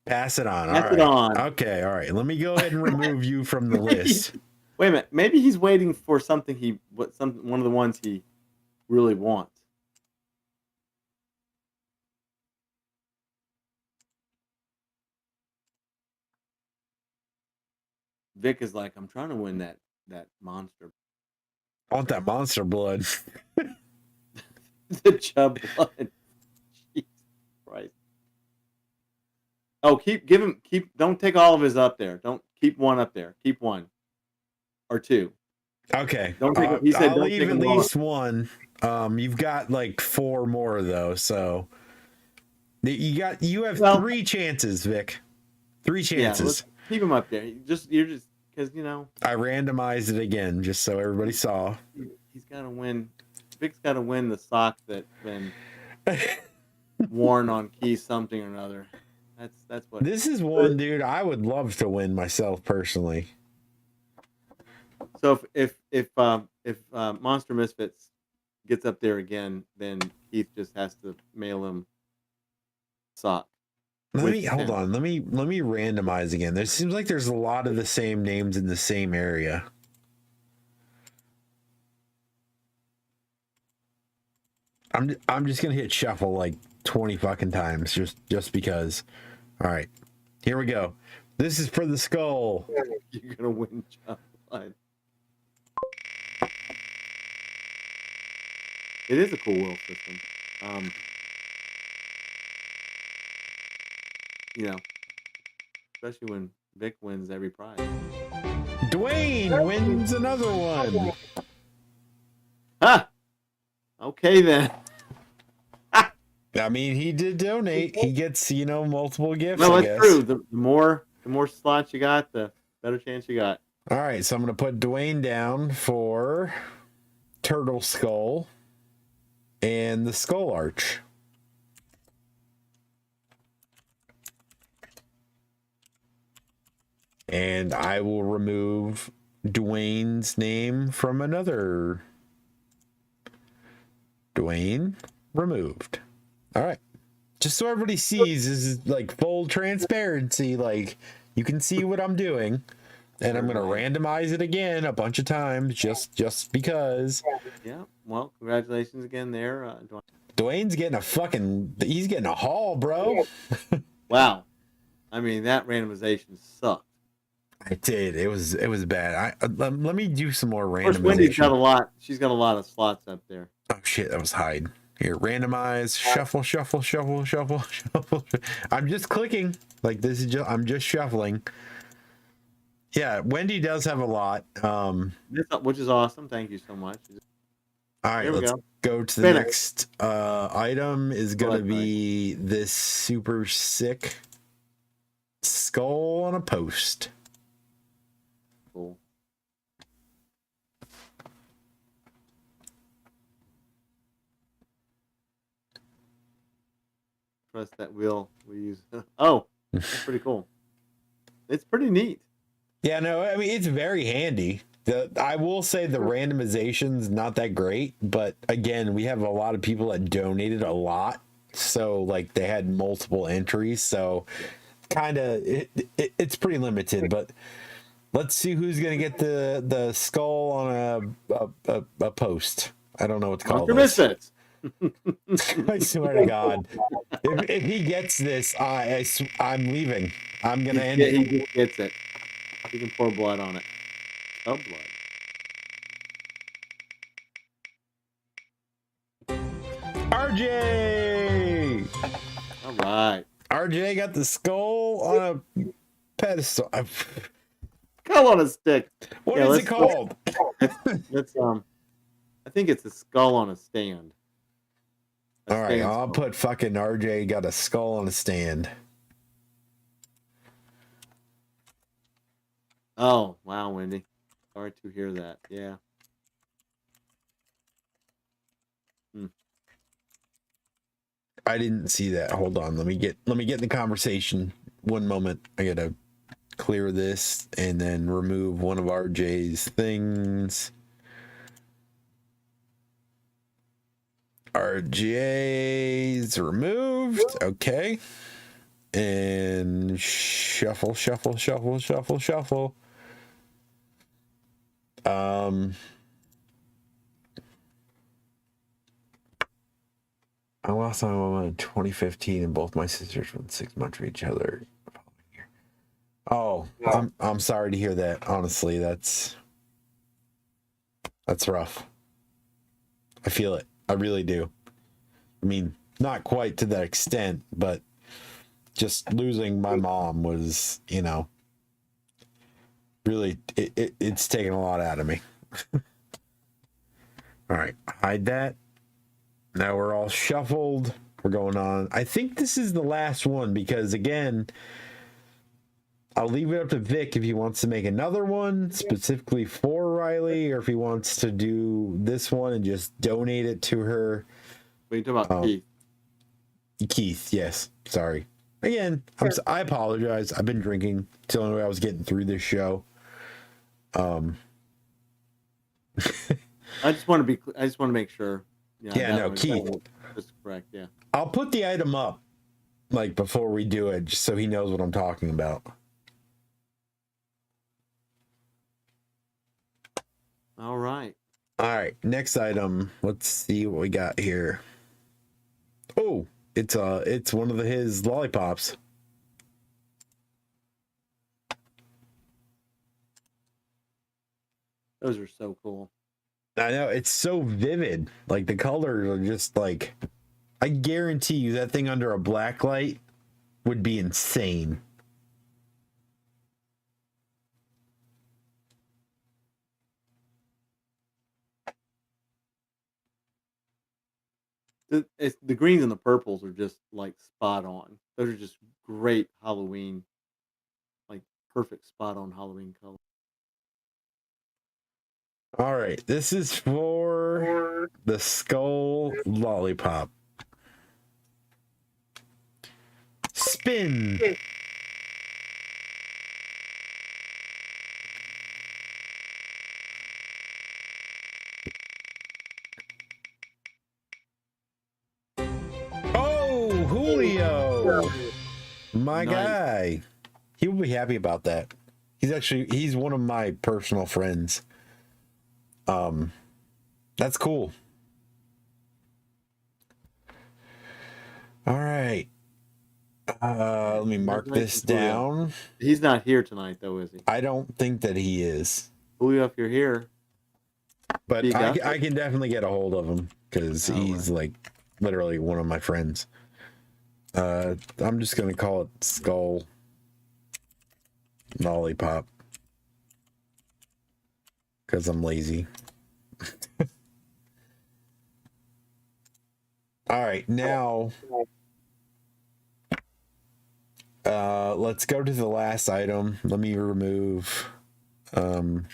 Pass it on. Pass it on. Okay, all right. Let me go ahead and remove you from the list. Wait a minute. Maybe he's waiting for something one of the ones he really wants. Vic is like, I'm trying to win that monster. I want that monster blood. The Chubb blood. Jesus Christ. Oh, don't take all of his up there. Don't keep one up there. Keep one or two. Okay. Don't take. He said, I'll don't leave take at them all least up. one. You've got like 4 more though, so you have 3 chances, Vic. 3 chances. Yeah, keep him up there. You're just because I randomized it again just so everybody saw. He's got to win. Vic's got to win the sock that's been worn on Keith something or another. That's what. This is one, dude. I would love to win myself personally. So if Monster Misfits gets up there again, then Keith just has to mail him sock. Hold on. Let me randomize again. There seems like there's a lot of the same names in the same area. I'm just gonna hit shuffle like 20 fucking times just because. All right, here we go. This is for the skull. You're gonna win, John. It is a cool wheel system. Especially when Vic wins every prize. Dwayne wins another one. Ah, okay then. I mean, he did donate. He gets, multiple gifts. No, I that's guess. true. The more slots you got, the better chance you got. All right, so I'm gonna put Dwayne down for Turtle Skull and the Skull Arch. And I will remove Dwayne's name from another. Dwayne removed. All right. Just so everybody sees, this is like full transparency. Like, you can see what I'm doing. And I'm going to randomize it again a bunch of times just because. Yeah. Well, congratulations again there. Dwayne's getting he's getting a haul, bro. Wow. I mean, that randomization sucked. I did. It was bad. Let me do some more randomization. Of course, Wendy's got a lot. She's got a lot of slots up there. Oh shit, that was hide. Here, randomize, shuffle, shuffle, shuffle, shuffle, shuffle. I'm just clicking. Like this is I'm just shuffling. Yeah, Wendy does have a lot. Which is awesome. Thank you so much. All right, let's go to the next item. Is going to be this super sick skull on a post. Cool. Press that wheel we use. Oh, that's pretty cool. It's pretty neat. Yeah, no, I mean, it's very handy. I will say the randomization's not that great, but again, we have a lot of people that donated a lot. So, like, they had multiple entries. So, kind of, it's pretty limited. But let's see who's going to get the skull on a post. I don't know what to call this. I swear to God, if he gets this, I'm leaving. I'm gonna end it. He just gets it. You can pour blood on it. Oh, blood. RJ. All right. RJ got the skull on a pedestal. Skull on a stick. What is it called? Let's I think it's a skull on a stand. All right, I'll put fucking RJ got a skull on a stand. Oh, wow, Wendy. Sorry to hear that. Yeah. I didn't see that. Hold on. Let me get in the conversation. One moment. I gotta clear this and then remove one of RJ's things. RJ's removed. Okay. And shuffle. I lost my mom in 2015, and both my sisters were 6 months for each other. Oh, I'm sorry to hear that. Honestly, that's rough. I feel it. I really do. I mean, not quite to that extent, but just losing my mom was, you know, really, it's taken a lot out of me. All right, hide that. Now we're all shuffled. We're going on. I think this is the last one because, again, I'll leave it up to Vic if he wants to make another one specifically for Riley, or if he wants to do this one and just donate it to her. What are you talking about, Keith? Keith, yes. Sorry. Again, I apologize. I've been drinking. It's the only way I was getting through this show. I just want to make sure. Yeah, no, Keith. That's correct, yeah. I'll put the item up, like, before we do it, just so he knows what I'm talking about. All right. All right, next item. Let's see what we got here. Oh, it's one of his lollipops. Those are so cool. I know, it's so vivid. Like, the colors are just like, I guarantee you that thing under a black light would be insane. The greens and the purples are just like spot on. Those are just great Halloween, like perfect spot on Halloween color. All right, this is for the skull lollipop. Spin. Oh, Julio. My Nice. guy. He will be happy about that. He's one of my personal friends. That's cool. All right. Let me mark this down. He's not here tonight, though, is he? I don't think that he is, Julio, if you're here, but Speak up. I can definitely get a hold of him because Oh, he's like literally one of my friends. I'm just gonna call it skull lollipop because I'm lazy. All right, now let's go to the last item. Let me remove one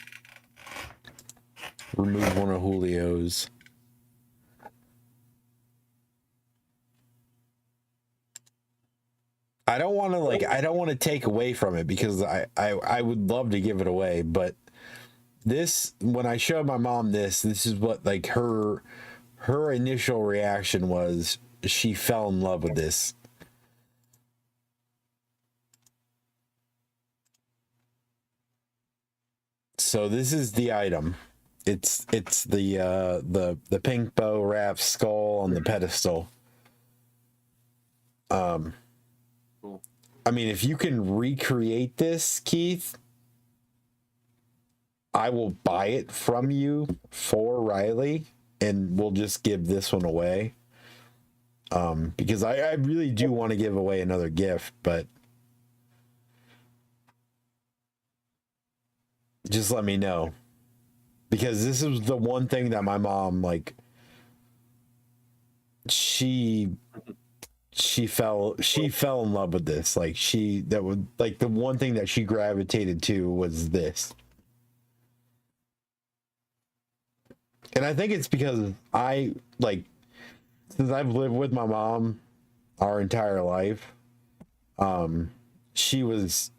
of Julio's. I don't want to take away from it because I would love to give it away, but this, when I showed my mom this is what, like, her initial reaction was. She fell in love with this. So this is the item. It's the pink bow wrap skull on the pedestal. cool. I mean, if you can recreate this, Keith, I will buy it from you for Riley, and we'll just give this one away. Because I really do want to give away another gift, but just let me know. Because this is the one thing that my mom, like, she fell in love with this. Like, that would, like, the one thing that she gravitated to was this. And I think it's because since I've lived with my mom our entire life, she was,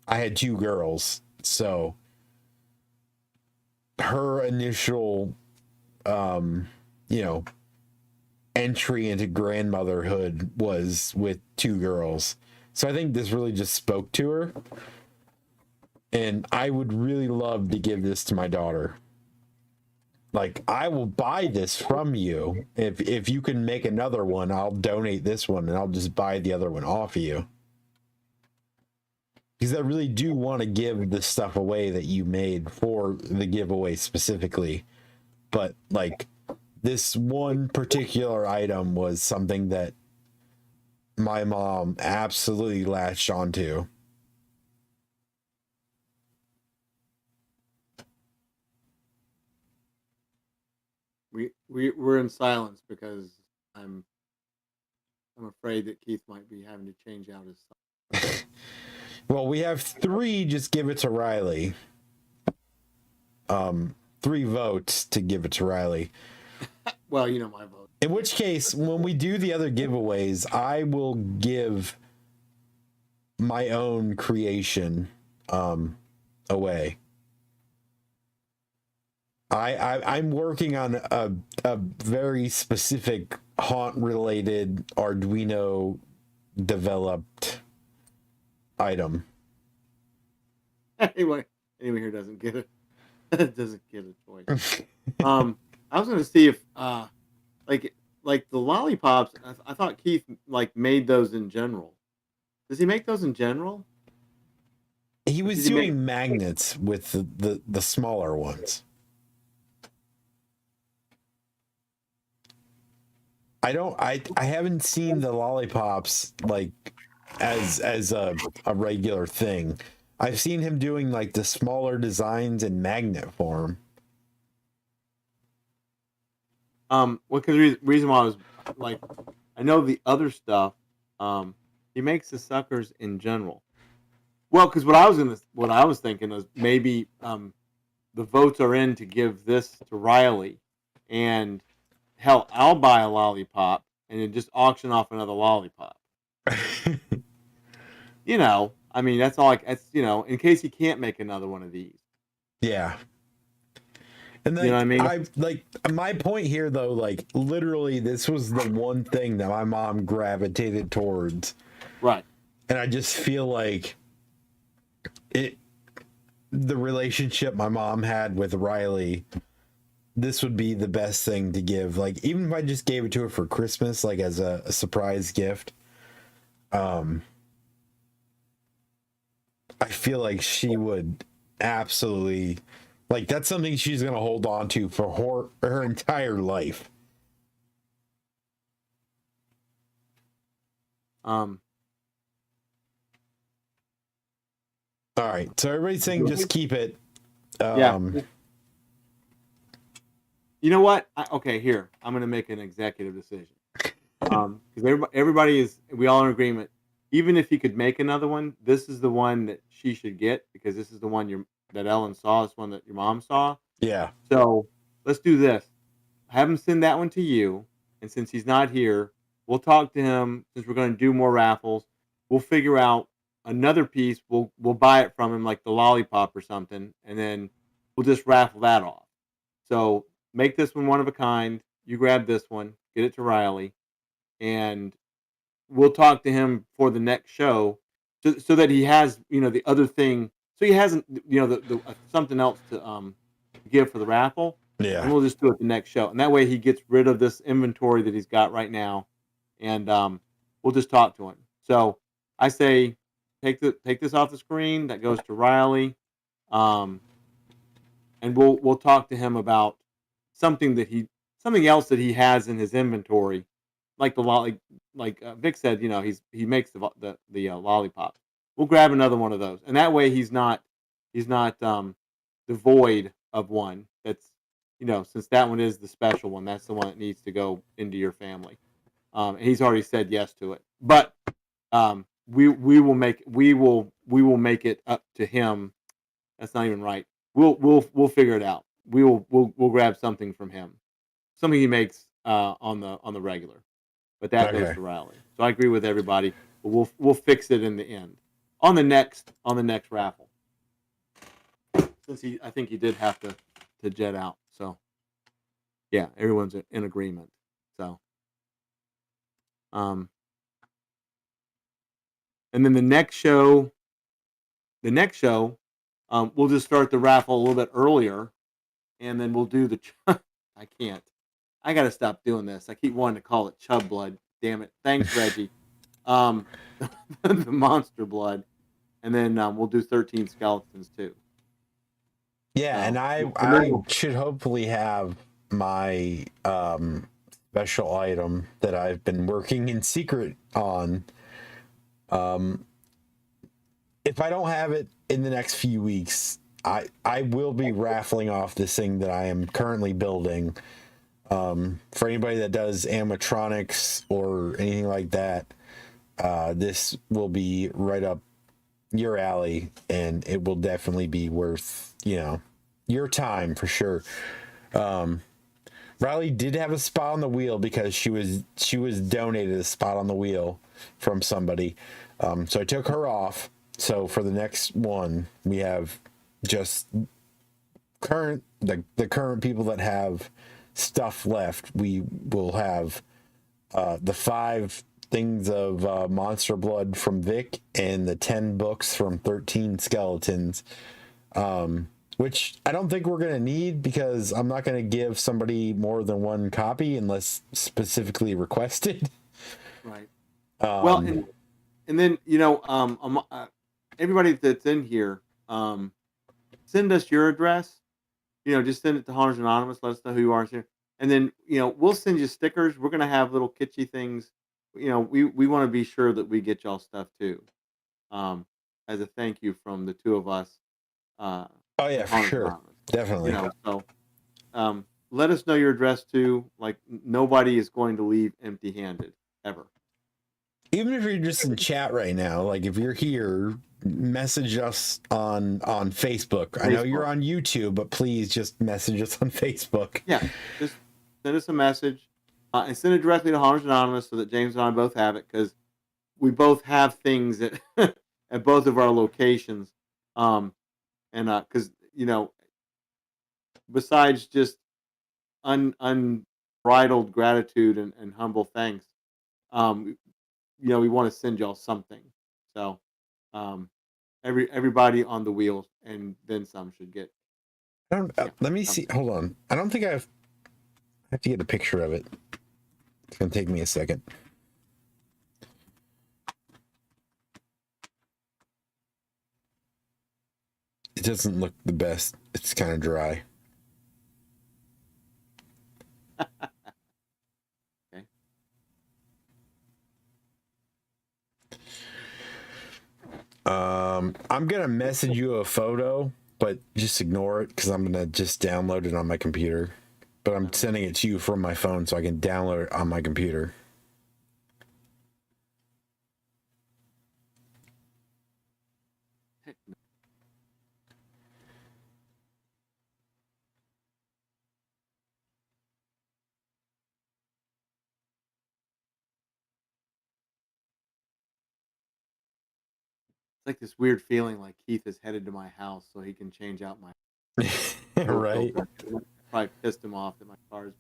I had two girls, so her initial, you know, entry into grandmotherhood was with two girls. So I think this really just spoke to her. And I would really love to give this to my daughter. Like, I will buy this from you. If you can make another one, I'll donate this one and I'll just buy the other one off of you. Because I really do want to give the stuff away that you made for the giveaway specifically. But, like, this one particular item was something that my mom absolutely latched onto. We're in silence because I'm afraid that Keith might be having to change out his song. Well, we have 3. Just give it to Riley. 3 votes to give it to Riley. Well, you know my vote. In which case, when we do the other giveaways, I will give my own creation away. I'm working on a very specific haunt-related Arduino developed item. Anyone here doesn't get it. Doesn't get a choice. I was going to see if like the lollipops. I thought Keith like made those in general. Does he make those in general? He was doing magnets with the smaller ones. I haven't seen the lollipops like as a regular thing. I've seen him doing like the smaller designs in magnet form. Well, because the reason why I was like, I know the other stuff. He makes the suckers in general. Well, because what I was thinking is maybe the votes are in to give this to Riley, and hell, I'll buy a lollipop and then just auction off another lollipop. You know, I mean, that's all. That's in case he can't make another one of these. Yeah. And then, you know what I mean? I like my point here though, like literally this was the one thing that my mom gravitated towards. Right. And I just feel like the relationship my mom had with Riley, this would be the best thing to give. Like even if I just gave it to her for Christmas, like as a surprise gift, I feel like she would absolutely, like, that's something she's going to hold on to for her entire life. All right. So everybody's saying just keep it. Yeah. You know what? Okay, here. I'm going to make an executive decision. Because we all are in agreement. Even if he could make another one, this is the one that she should get because this is the one that Ellen saw. This one that your mom saw. Yeah. So let's do this. Have him send that one to you, and since he's not here, we'll talk to him. Since we're going to do more raffles, we'll figure out another piece. We'll buy it from him, like the lollipop or something, and then we'll just raffle that off. So make this one of a kind. You grab this one, get it to Riley, and we'll talk to him for the next show, so that he has the other thing. So he hasn't the something else to give for the raffle. Yeah. And we'll just do it the next show, and that way he gets rid of this inventory that he's got right now, and we'll just talk to him. So I say take this off the screen. That goes to Riley, and we'll talk to him about something else that he has in his inventory, like Vic said. He makes the lollipop. We'll grab another one of those, and that way he's not devoid of one. That's since that one is the special one, that's the one that needs to go into your family. And he's already said yes to it, but we will make it up to him. That's not even right. We'll figure it out. We'll grab something from him, something he makes on the regular, but that goes to Riley. So I agree with everybody. But we'll fix it in the end. on the next raffle. Since I think he did have to jet out. So yeah, everyone's in agreement. So and then the next show, we'll just start the raffle a little bit earlier, and then we'll do the. I can't. I got to stop doing this. I keep wanting to call it Chub Blood. Damn it. Thanks, Reggie. The Monster Blood, and then we'll do 13 Skeletons too. Yeah, and I should hopefully have my special item that I've been working in secret on. If I don't have it in the next few weeks, I will be raffling off this thing that I am currently building. For anybody that does animatronics or anything like that, this will be right up your alley, and it will definitely be worth, your time for sure. Riley did have a spot on the wheel because she was donated a spot on the wheel from somebody. So I took her off. So for the next one, we have just the current people that have stuff left. We will have the 5 things of Monster Blood from Vic and the 10 books from 13 Skeletons, which I don't think we're going to need because I'm not going to give somebody more than one copy unless specifically requested. Right. Well, and then, everybody that's in here, send us your address. Just send it to Haunters Anonymous. Let us know who you are here. And then, we'll send you stickers. We're going to have little kitschy things. We want to be sure that we get y'all stuff too. As a thank you from the two of us. Oh yeah, for sure. Anonymous. Definitely. So let us know your address too. Like, nobody is going to leave empty-handed ever. Even if you're just in chat right now, like if you're here, message us on Facebook. I know you're on YouTube, but please just message us on Facebook. Yeah, just send us a message and send it directly to Haunters Anonymous so that James and I both have it, because we both have things at at both of our locations. And because besides just unbridled gratitude and humble thanks, we want to send y'all something. So everybody on the wheel and then some should get. Let me see. Hold on. I don't think I have to get a picture of it. It's gonna take me a second. It doesn't look the best. It's kind of dry. Okay. I'm gonna message you a photo, but just ignore it because I'm gonna just download it on my computer. But I'm sending it to you from my phone so I can download it on my computer. It's like this weird feeling like Keith is headed to my house so he can change out my right. Probably pissed him off that my car's.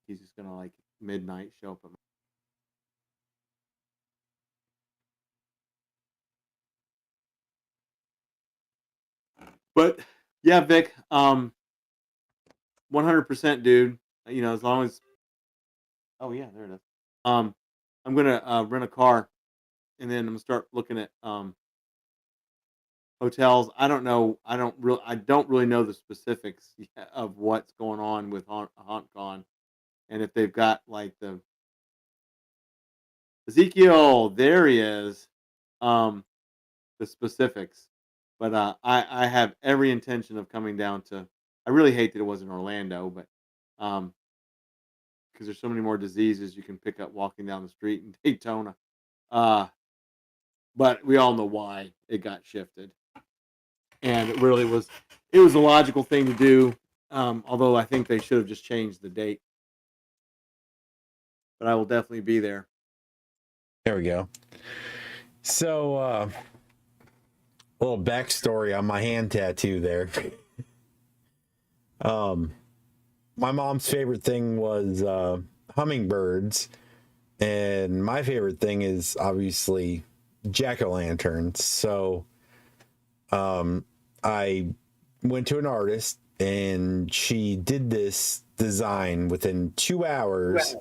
He's just gonna like midnight show up at my. But yeah, Vic, 100%, dude. As long as. Oh yeah, there it is. I'm gonna rent a car, and then I'm gonna start looking at hotels. I don't know. I don't really know the specifics of what's going on with HauntCon, and if they've got like the Ezekiel. There he is. The specifics, but I have every intention of coming down to. I really hate that it wasn't Orlando, but because there's so many more diseases you can pick up walking down the street in Daytona. But we all know why it got shifted. And it really was a logical thing to do. Although I think they should have just changed the date. But I will definitely be there. There we go. So, a little backstory on my hand tattoo there. My mom's favorite thing was hummingbirds, and my favorite thing is obviously jack-o'-lanterns. So, I went to an artist, and she did this design within 2 hours.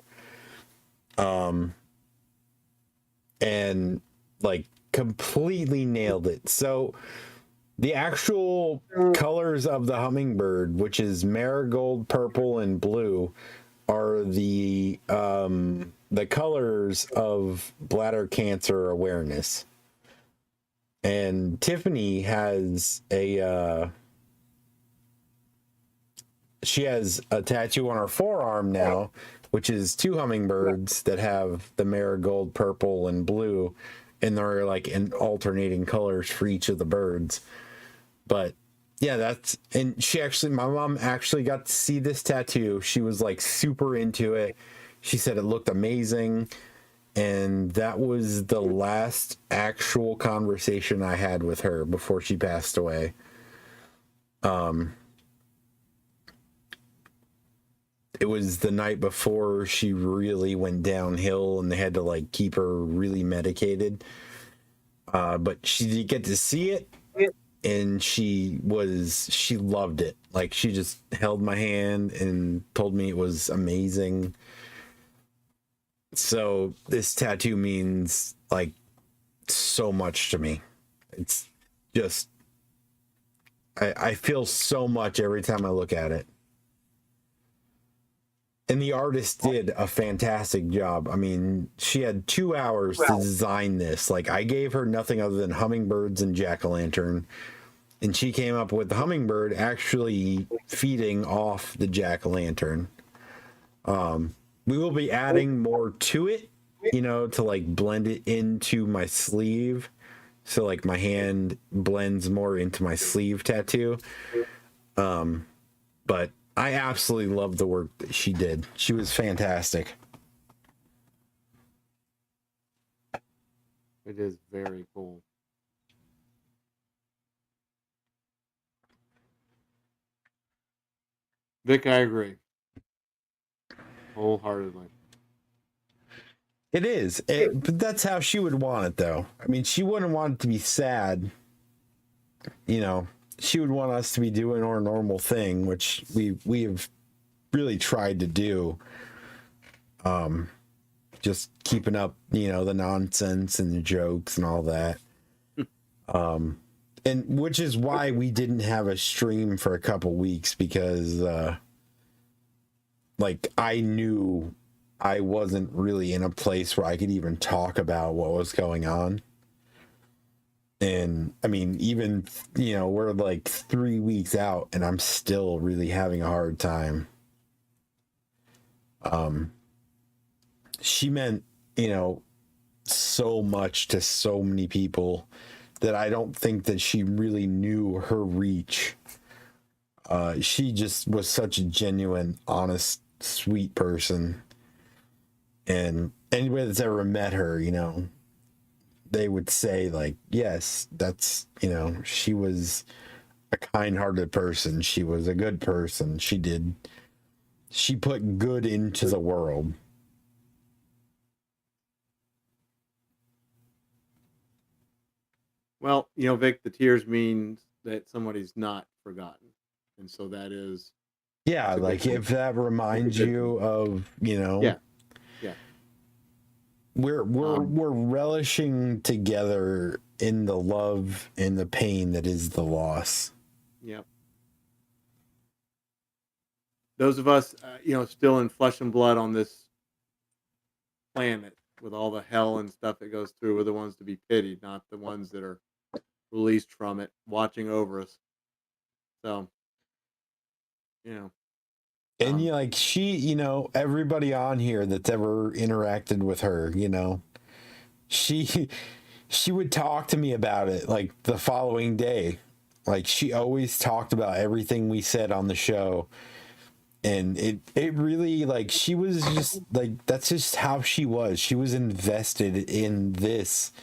And like completely nailed it. So the actual colors of the hummingbird, which is marigold, purple, and blue, are the colors of bladder cancer awareness. And Tiffany has she has a tattoo on her forearm now, which is 2 hummingbirds that have the marigold, purple, and blue, and they're like in alternating colors for each of the birds. But yeah, my mom actually got to see this tattoo. She was like super into it. She said it looked amazing. And that was the last actual conversation I had with her before she passed away. It was the night before she really went downhill and they had to like keep her really medicated. But she did get to see it, and she loved it. Like, she just held my hand and told me it was amazing. So this tattoo means like so much to me. It's just, I feel so much every time I look at it. And the artist did a fantastic job. I mean, she had 2 hours to design this. Like, I gave her nothing other than hummingbirds and jack-o'-lantern. And she came up with the hummingbird actually feeding off the jack-o'-lantern. We will be adding more to it, to like blend it into my sleeve. So like my hand blends more into my sleeve tattoo. But I absolutely love the work that she did. She was fantastic. It is very cool. Vic, I agree. Wholeheartedly. It is. But that's how she would want it, though. I mean, she wouldn't want it to be sad. She would want us to be doing our normal thing, which we have really tried to do. Just keeping up, the nonsense and the jokes and all that. And which is why we didn't have a stream for a couple weeks, because I knew I wasn't really in a place where I could even talk about what was going on. And I mean, even, we're like 3 weeks out and I'm still really having a hard time. She meant, so much to so many people that I don't think that she really knew her reach. She just was such a genuine, honest, sweet person. And anybody that's ever met her, they would say like, yes, that's, she was a kind-hearted person. She was a good person. She put good into the world. Well, Vic, the tears means that somebody's not forgotten. And so that is. Yeah, like if that reminds you of, Yeah. We're relishing together in the love and the pain that is the loss. Yep. Those of us, still in flesh and blood on this planet with all the hell and stuff it goes through, are the ones to be pitied, not the ones that are released from it, watching over us. So, And she, everybody on here that's ever interacted with her, she would talk to me about it like the following day. Like, she always talked about everything we said on the show. And it really, like, she was just like, that's just how she was. She was invested in this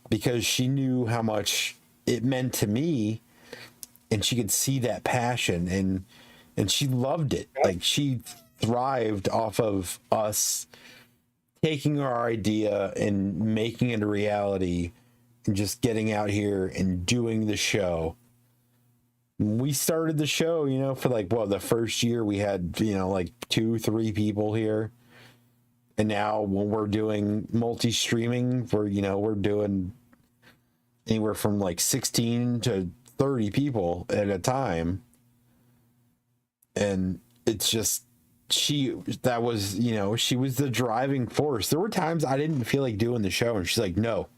because she knew how much it meant to me, and she could see that passion, and she loved it. Like, she thrived off of us taking our idea and making it a reality and just getting out here and doing the show. We started the show, you know, for like, well, the first year we had, you know, like 2-3 people here. And now when we're doing multi-streaming, we're doing anywhere from like 16 to 30 people at a time. And it's just, she was the driving force. There were times I didn't feel like doing the show, and she's like, no,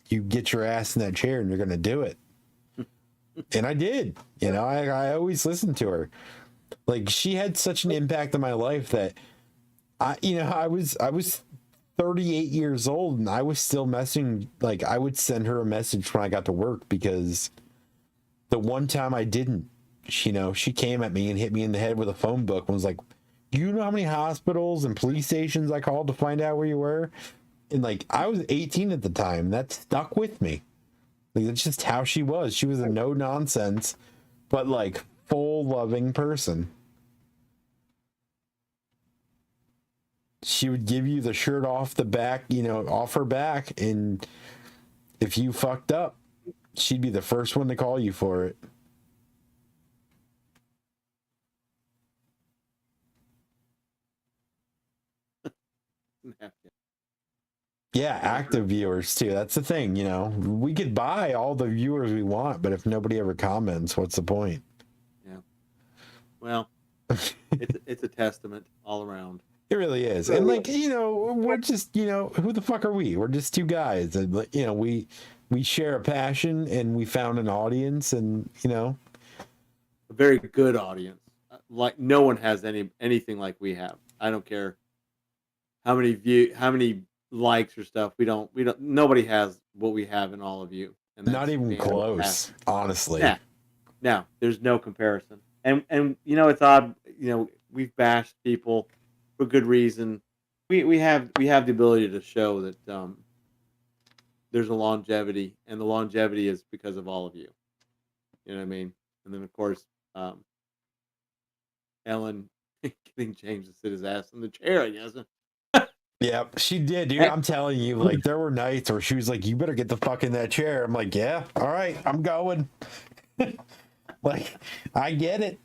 you get your ass in that chair and you're going to do it. And I did. You know, I always listened to her. Like, she had such an impact on my life that I was 38 years old, and I was still messaging. Like, I would send her a message when I got to work, because the one time I didn't, she came at me and hit me in the head with a phone book and was like, you know how many hospitals and police stations I called to find out where you were? And like, I was 18 at the time. That stuck with me. Like, that's just how she was. She was a no nonsense, but like full loving person. She would give you the shirt off the back, off her back. And if you fucked up, she'd be the first one to call you for it. Yeah, active viewers too. That's the thing, we could buy all the viewers we want, but if nobody ever comments, what's the point? Yeah. Well, it's a testament all around. It really is. And like, we're just, who the fuck are we? We're just two guys. And we share a passion, and we found an audience, and a very good audience. Like, no one has anything like we have. I don't care how many likes or stuff. We don't nobody has what we have in all of you. And not even close, honestly. Yeah. No, there's no comparison. And it's odd, we've bashed people for good reason. We have the ability to show that there's a longevity, and the longevity is because of all of you. You know what I mean? And then of course, Ellen getting James to sit his ass in the chair, I guess. Yeah, she did, dude. I'm telling you, like, there were nights where she was like, you better get the fuck in that chair. I'm like, yeah, all right, I'm going. Like, I get it.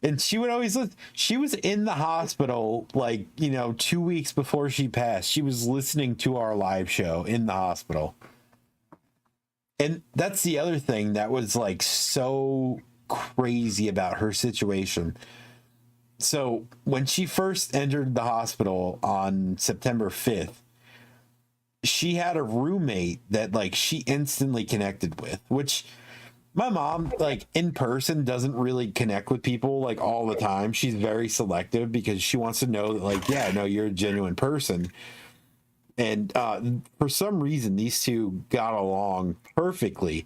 And she would always listen. She was in the hospital, like, 2 weeks before she passed. She was listening to our live show in the hospital. And that's the other thing that was, like, so crazy about her situation. So when she first entered the hospital on September 5th, she had a roommate that, like, she instantly connected with, which my mom, like, in person doesn't really connect with people like all the time. She's very selective because she wants to know that, like, yeah, no, you're a genuine person. And for some reason, these two got along perfectly,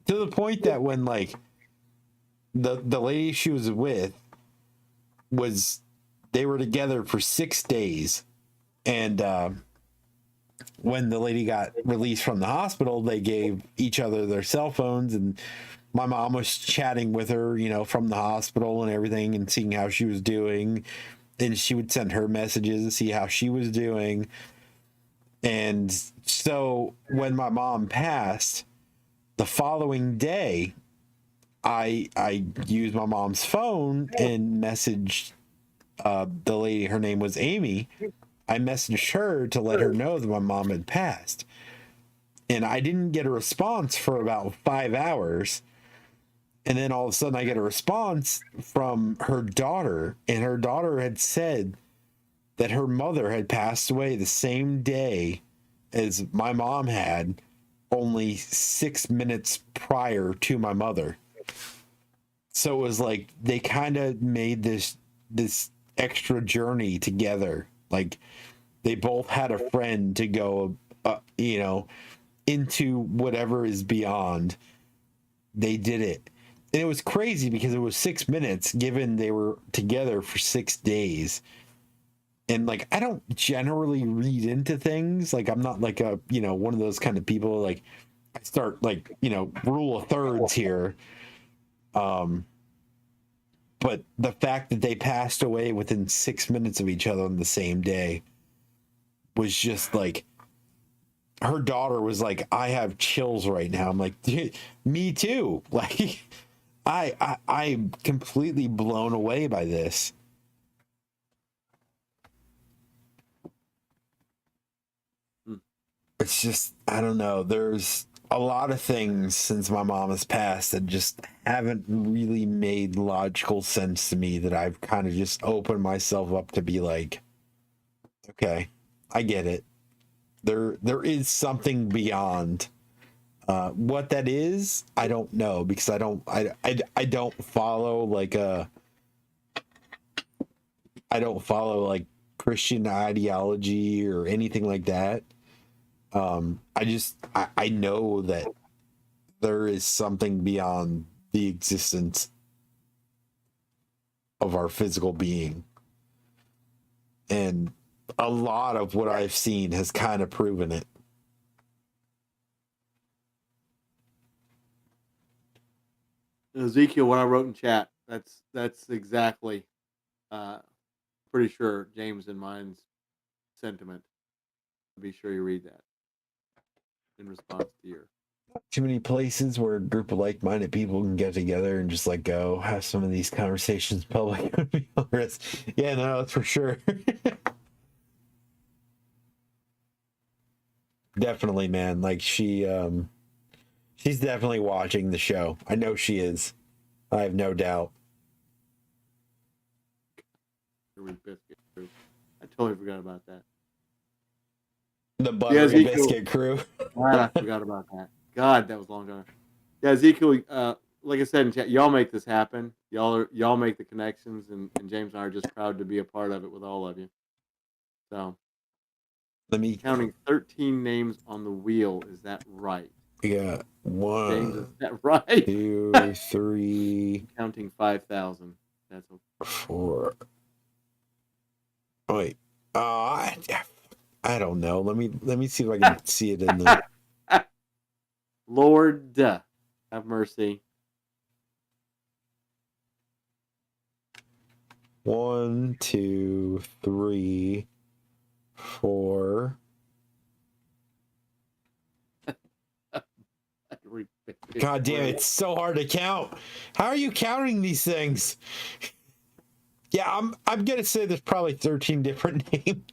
to the point that when, like, the lady she was with, they were together for 6 days, and when the lady got released from the hospital, they gave each other their cell phones, and my mom was chatting with her, from the hospital and everything, and seeing how she was doing, and she would send her messages to see how she was doing. And so when my mom passed, the following day, I used my mom's phone and messaged the lady. Her name was Amy. I messaged her to let her know that my mom had passed. And I didn't get a response for about 5 hours. And then all of a sudden I get a response from her daughter. And her daughter had said that her mother had passed away the same day as my mom had, only 6 minutes prior to my mother. So it was like they kind of made this extra journey together. Like, they both had a friend to go, into whatever is beyond. They did it. And it was crazy because it was 6 minutes given they were together for 6 days. And like, I don't generally read into things. Like, I'm not like a, one of those kind of people. Like, I start like, rule of thirds here. But the fact that they passed away within 6 minutes of each other on the same day was just like, her daughter was like, I have chills right now. I'm like, dude, me too. Like, I'm completely blown away by this. It's just, I don't know. There's a lot of things since my mom has passed that just haven't really made logical sense to me, that I've kind of just opened myself up to be like, okay, I get it. There is something beyond. What that is, I don't know, because I don't follow like Christian ideology or anything like that. I know that there is something beyond the existence of our physical being. And a lot of what I've seen has kind of proven it. Ezekiel, what I wrote in chat, that's exactly, pretty sure James and mine's sentiment. Be sure you read that in response to your. Too many places where a group of like-minded people can get together and just like go have some of these conversations public. Yeah, no, that's for sure. Definitely, man. Like she's definitely watching the show. I know she is. I have no doubt. I totally forgot about that. The Buttery Biscuit Crew. I forgot about that. God, that was a long time. Yeah, Ezekiel, like I said in chat, y'all make this happen. Y'all make the connections, and James and I are just proud to be a part of it with all of you. So, counting 13 names on the wheel. Is that right? Yeah, 1. James, is that right? 2, 3. Counting 5,000. That's okay. 4. Wait. I don't know. Let me see if I can see it in the. Lord, have mercy. 1, 2, 3, 4. God damn, it's so hard to count. How are you counting these things? Yeah, I'm gonna say there's probably 13 different names.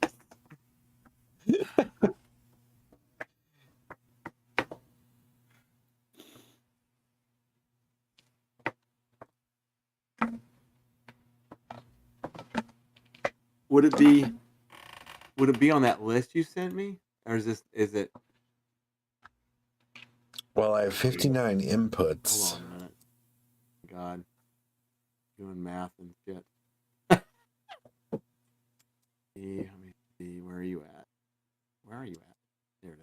Would it be on that list you sent me, or is it? Well, I have 59 inputs. Hold on a minute. God, doing math and shit. Let me see. Where are you at? Where are you at? There it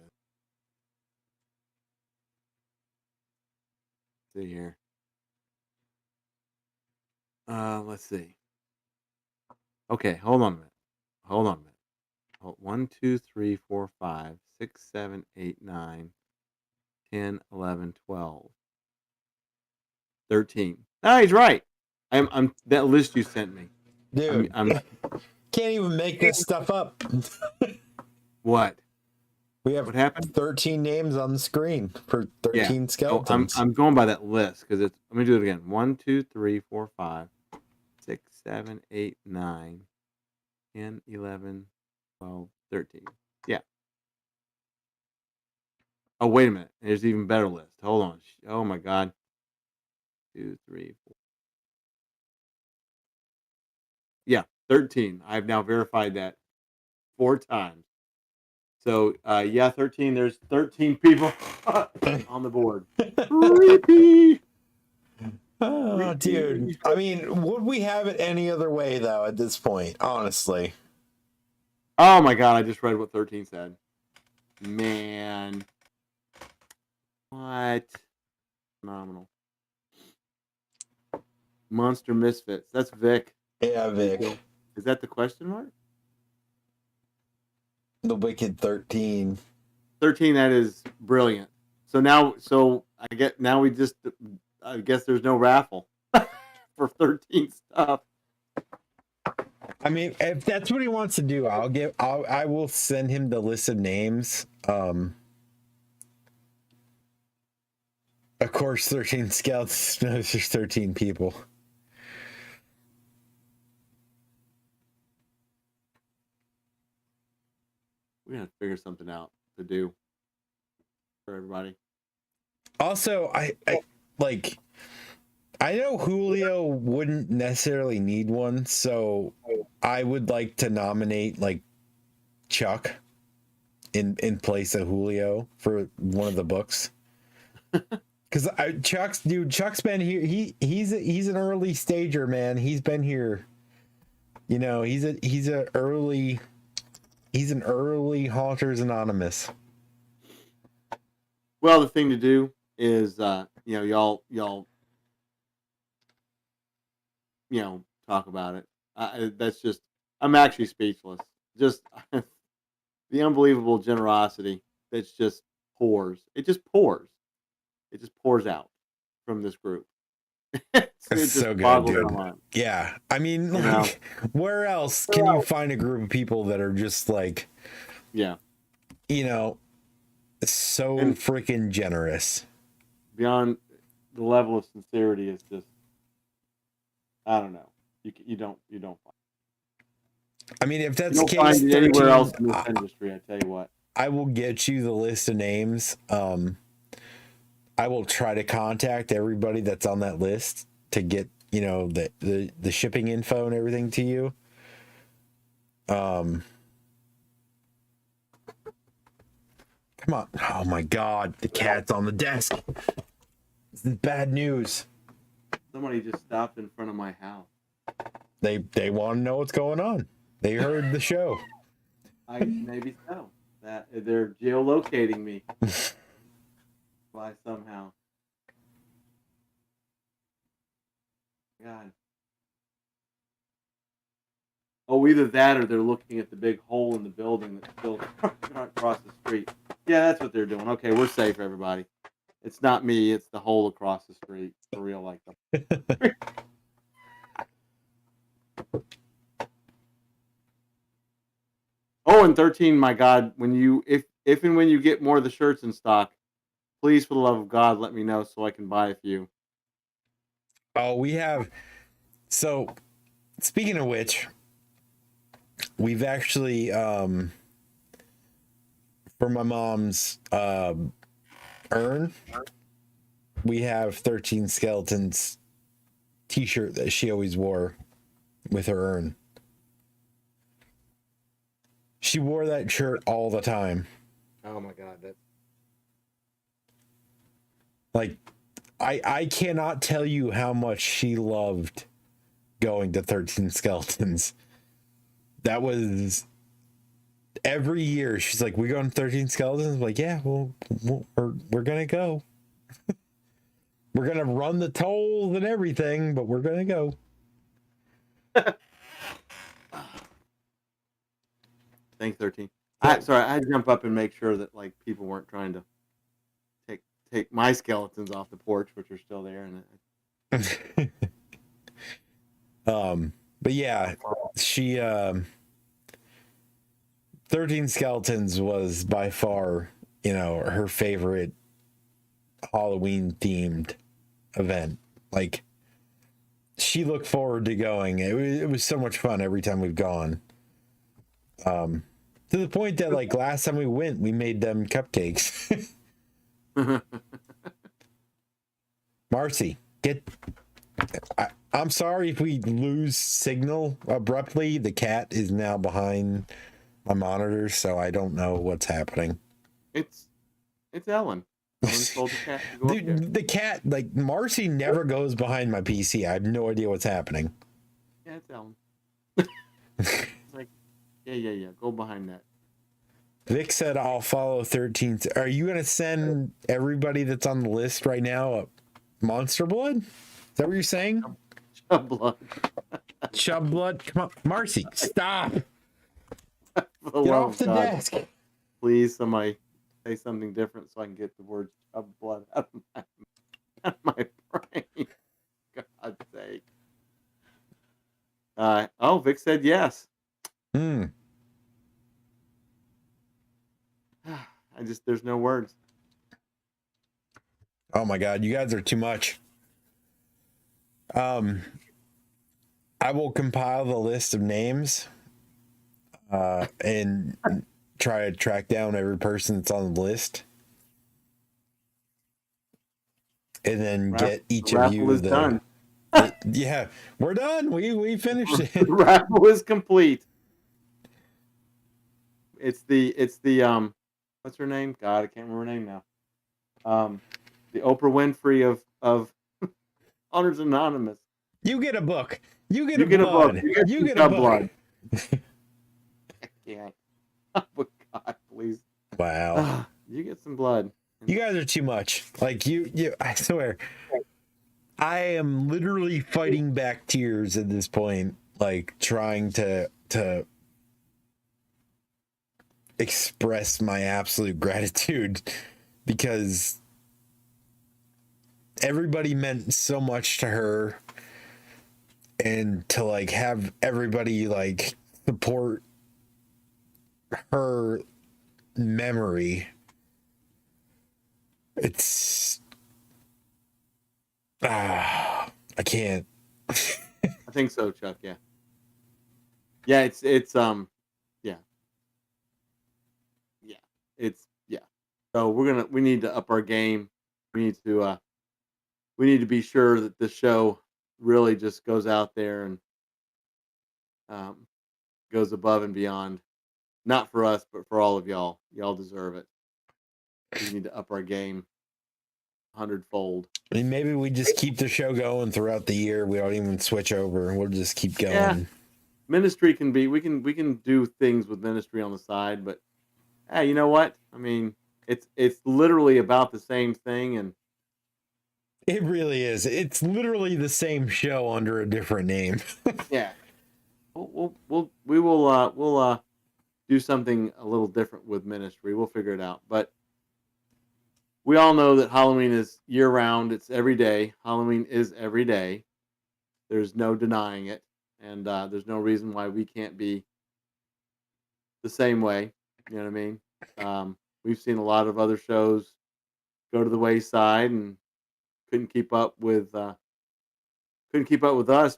is. See here. Let's see. Okay, hold on a minute. 1, 2, 3, 4, 5, 6, 7, 8, 9, 10, 11, 12, 13. No, he's right. I'm that list you sent me. Dude, I'm can't even make this stuff up. What? We have what happened? 13 names on the screen for 13 skeletons. I'm going by that list because it's. Let me do it again. 1, 2, 3, 4, 5, 6, 7, 8, 9, 10, 11, 12, 13. Yeah. Oh, wait a minute. There's an even better list. Hold on. Oh my God. 2, 3, 4. Yeah, 13. I've now verified that 4 times. So, yeah, 13. There's 13 people on the board. Creepy. Oh, dude. I mean, would we have it any other way, though, at this point? Honestly. Oh, my God. I just read what 13 said. Man. What? Phenomenal. Monster Misfits. That's Vic. Yeah, Vic. Is that the question mark? The Wicked 13. 13. That is brilliant. So I guess there's no raffle for 13 stuff. I mean, if that's what he wants to do, I will send him the list of names. Of course, 13 scouts knows there's 13 people. We're gonna figure something out to do for everybody. Also, I know Julio wouldn't necessarily need one, so I would like to nominate like Chuck in place of Julio for one of the books. Because Chuck's been here. He's an early stager, man. He's been here. You know, he's an early Haunters Anonymous. Well, the thing to do is, y'all, talk about it. I'm actually speechless. Just the unbelievable generosity that's just pours. It just pours. It just pours out from this group. It's so good, dude. Yeah, I mean, like, where else can you find a group of people that are just like, so freaking generous? Beyond the level of sincerity is just, I don't know. You don't find. I mean, if that's you the don't case, find it anywhere else in this industry, I tell you what. I will get you the list of names. I will try to contact everybody that's on that list to get, the shipping info and everything to you. Come on. Oh my God. The cat's on the desk. This is bad news. Somebody just stopped in front of my house. They want to know what's going on. They heard the show. Maybe so. That they're geolocating me. Why somehow. God. Oh, either that or they're looking at the big hole in the building that's built across the street. Yeah, that's what they're doing. Okay, we're safe, everybody. It's not me. It's the hole across the street. For real, like them. Oh, and 13, my God, if and when you get more of the shirts in stock, please, for the love of God, let me know so I can buy a few. Oh, we have. So, speaking of which, we've actually, for my mom's urn, we have 13 Skeletons t-shirt that she always wore with her urn. She wore that shirt all the time. Oh my God, that's like, I cannot tell you how much she loved going to 13 Skeletons. That was every year. She's like, "We going to 13 Skeletons?" I'm like, yeah, well, we're gonna go. We're gonna run the tolls and everything, but we're gonna go. Thanks, 13. Sorry, I had to jump up and make sure that like people weren't trying to take my skeletons off the porch, which are still there. And but yeah, she 13 Skeletons was by far, her favorite Halloween themed event. Like, she looked forward to going. It was so much fun every time we've gone. To the point that like last time we went, we made them cupcakes. Marcy, I'm sorry if we lose signal abruptly. The cat is now behind my monitor, so I don't know what's happening. It's Ellen. Ellen told the cat to go up there. The cat, like, Marcy never goes behind my PC. I have no idea what's happening. Yeah, it's Ellen. It's like, yeah. Go behind that. Vic said, "I'll follow 13." Are you going to send everybody that's on the list right now a Monster Blood? Is that what you're saying? Chub blood. Chub blood. Come on, Marcy, stop. For the Get love off of the God, desk. please, somebody say something different so I can get the word chub blood out of my brain. God's sake. Oh, Vic said yes. Hmm. There's no words. Oh my God, you guys are too much. I will compile the list of names and try to track down every person that's on the list. And then get each of Raffle you is done. Yeah, we're done. We finished it. The raffle is complete. It's the what's her name? God, I can't remember her name now. The Oprah Winfrey of Honors Anonymous. You get a book. You get You a get a book. blood. You get a some book. blood. Yeah. Oh God, please. Wow. You get some blood. You guys are too much. Like you I swear. I am literally fighting back tears at this point, like trying to express my absolute gratitude because everybody meant so much to her, and to like have everybody like support her memory. It's I can't. I think so, Chuck. Yeah. Yeah, it's yeah. Yeah. It's yeah. So we need to up our game. We need to be sure that the show really just goes out there and goes above and beyond. Not for us, but for all of y'all. Y'all deserve it. We need to up our game 100-fold. I mean, maybe we just keep the show going throughout the year. We don't even switch over. We'll just keep going. Yeah. Ministry can be we can do things with ministry on the side, but hey, you know what? I mean, it's literally about the same thing, and It really is. It's literally the same show under a different name. yeah, we'll do something a little different with ministry. We'll figure it out, but we all know that Halloween is year round. It's every day. Halloween is every day. There's no denying it, and there's no reason why we can't be the same way. You know what I mean? We've seen a lot of other shows go to the wayside and couldn't keep up with us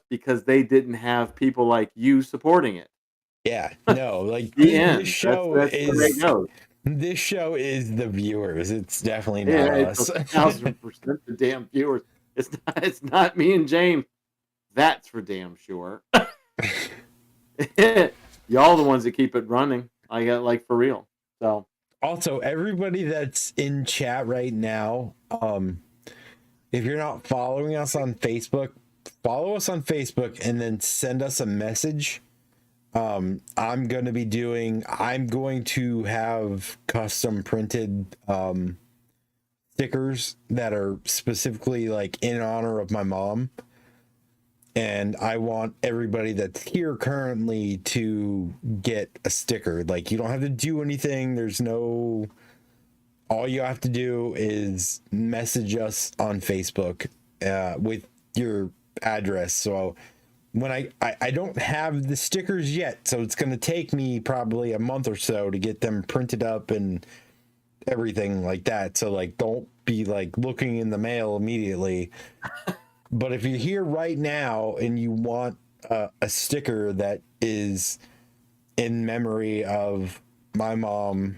because they didn't have people like you supporting it. Yeah, no, like The end. this show That's the way it goes. This show is the viewers. It's definitely not Yeah, us. it's 1,000% the damn viewers. It's not me and James. That's for damn sure. Y'all the ones that keep it running. I got like for real. So Also, everybody that's in chat right now, if you're not following us on Facebook, follow us on Facebook and then send us a message. I'm going to have custom printed stickers that are specifically like in honor of my mom. And I want everybody that's here currently to get a sticker. Like, you don't have to do anything. All you have to do is message us on Facebook with your address. So when I don't have the stickers yet, so it's going to take me probably a month or so to get them printed up and everything like that. So like, don't be like looking in the mail immediately. But if you're here right now and you want a sticker that is in memory of my mom,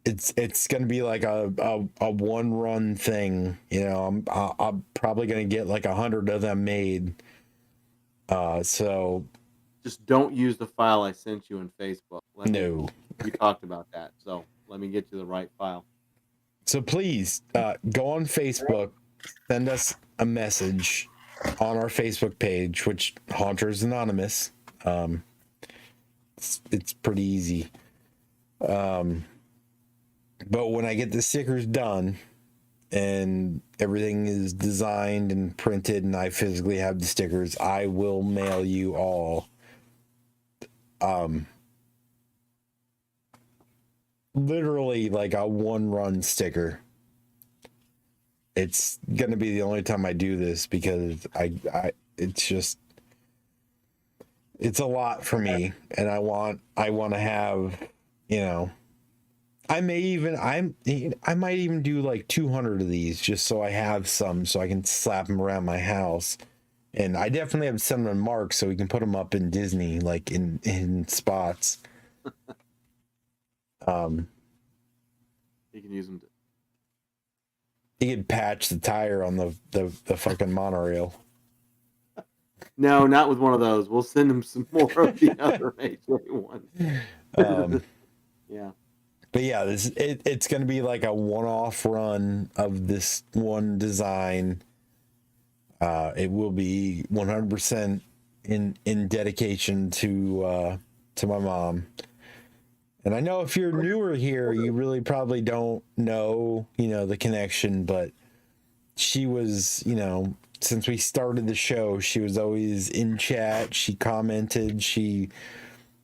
it's gonna be like a one run thing. You know, I'm probably gonna get like 100 of them made. So just don't use the file I sent you in Facebook. No, we talked about that. So let me get you the right file. So please go on Facebook, send us a message on our Facebook page, which Haunters Anonymous. It's pretty easy. But when I get the stickers done, and everything is designed and printed, and I physically have the stickers, I will mail you all literally like a one-run sticker. It's gonna be the only time I do this because I it's a lot for me, and I want to have, you know, I might even do like 200 of these just so I have some so I can slap them around my house. And I definitely have some in Mark so we can put them up in Disney, like in spots. You can use them to... You could patch the tire on the fucking monorail. No, not with one of those. We'll send them some more of the other AJ ones. Yeah. But yeah, it's going to be like a one-off run of this one design. It will be 100% in dedication to my mom. And I know if you're newer here, you really probably don't know, the connection, but she was, since we started the show, she was always in chat. She commented, she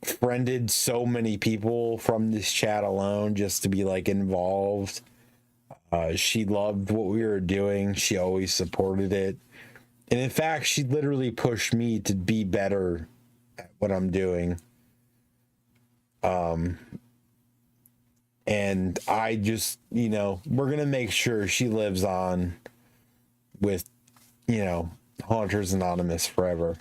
friended so many people from this chat alone just to be like involved. She loved what we were doing. She always supported it. And in fact, she literally pushed me to be better at what I'm doing. And I just, we're going to make sure she lives on with, Haunters Anonymous forever.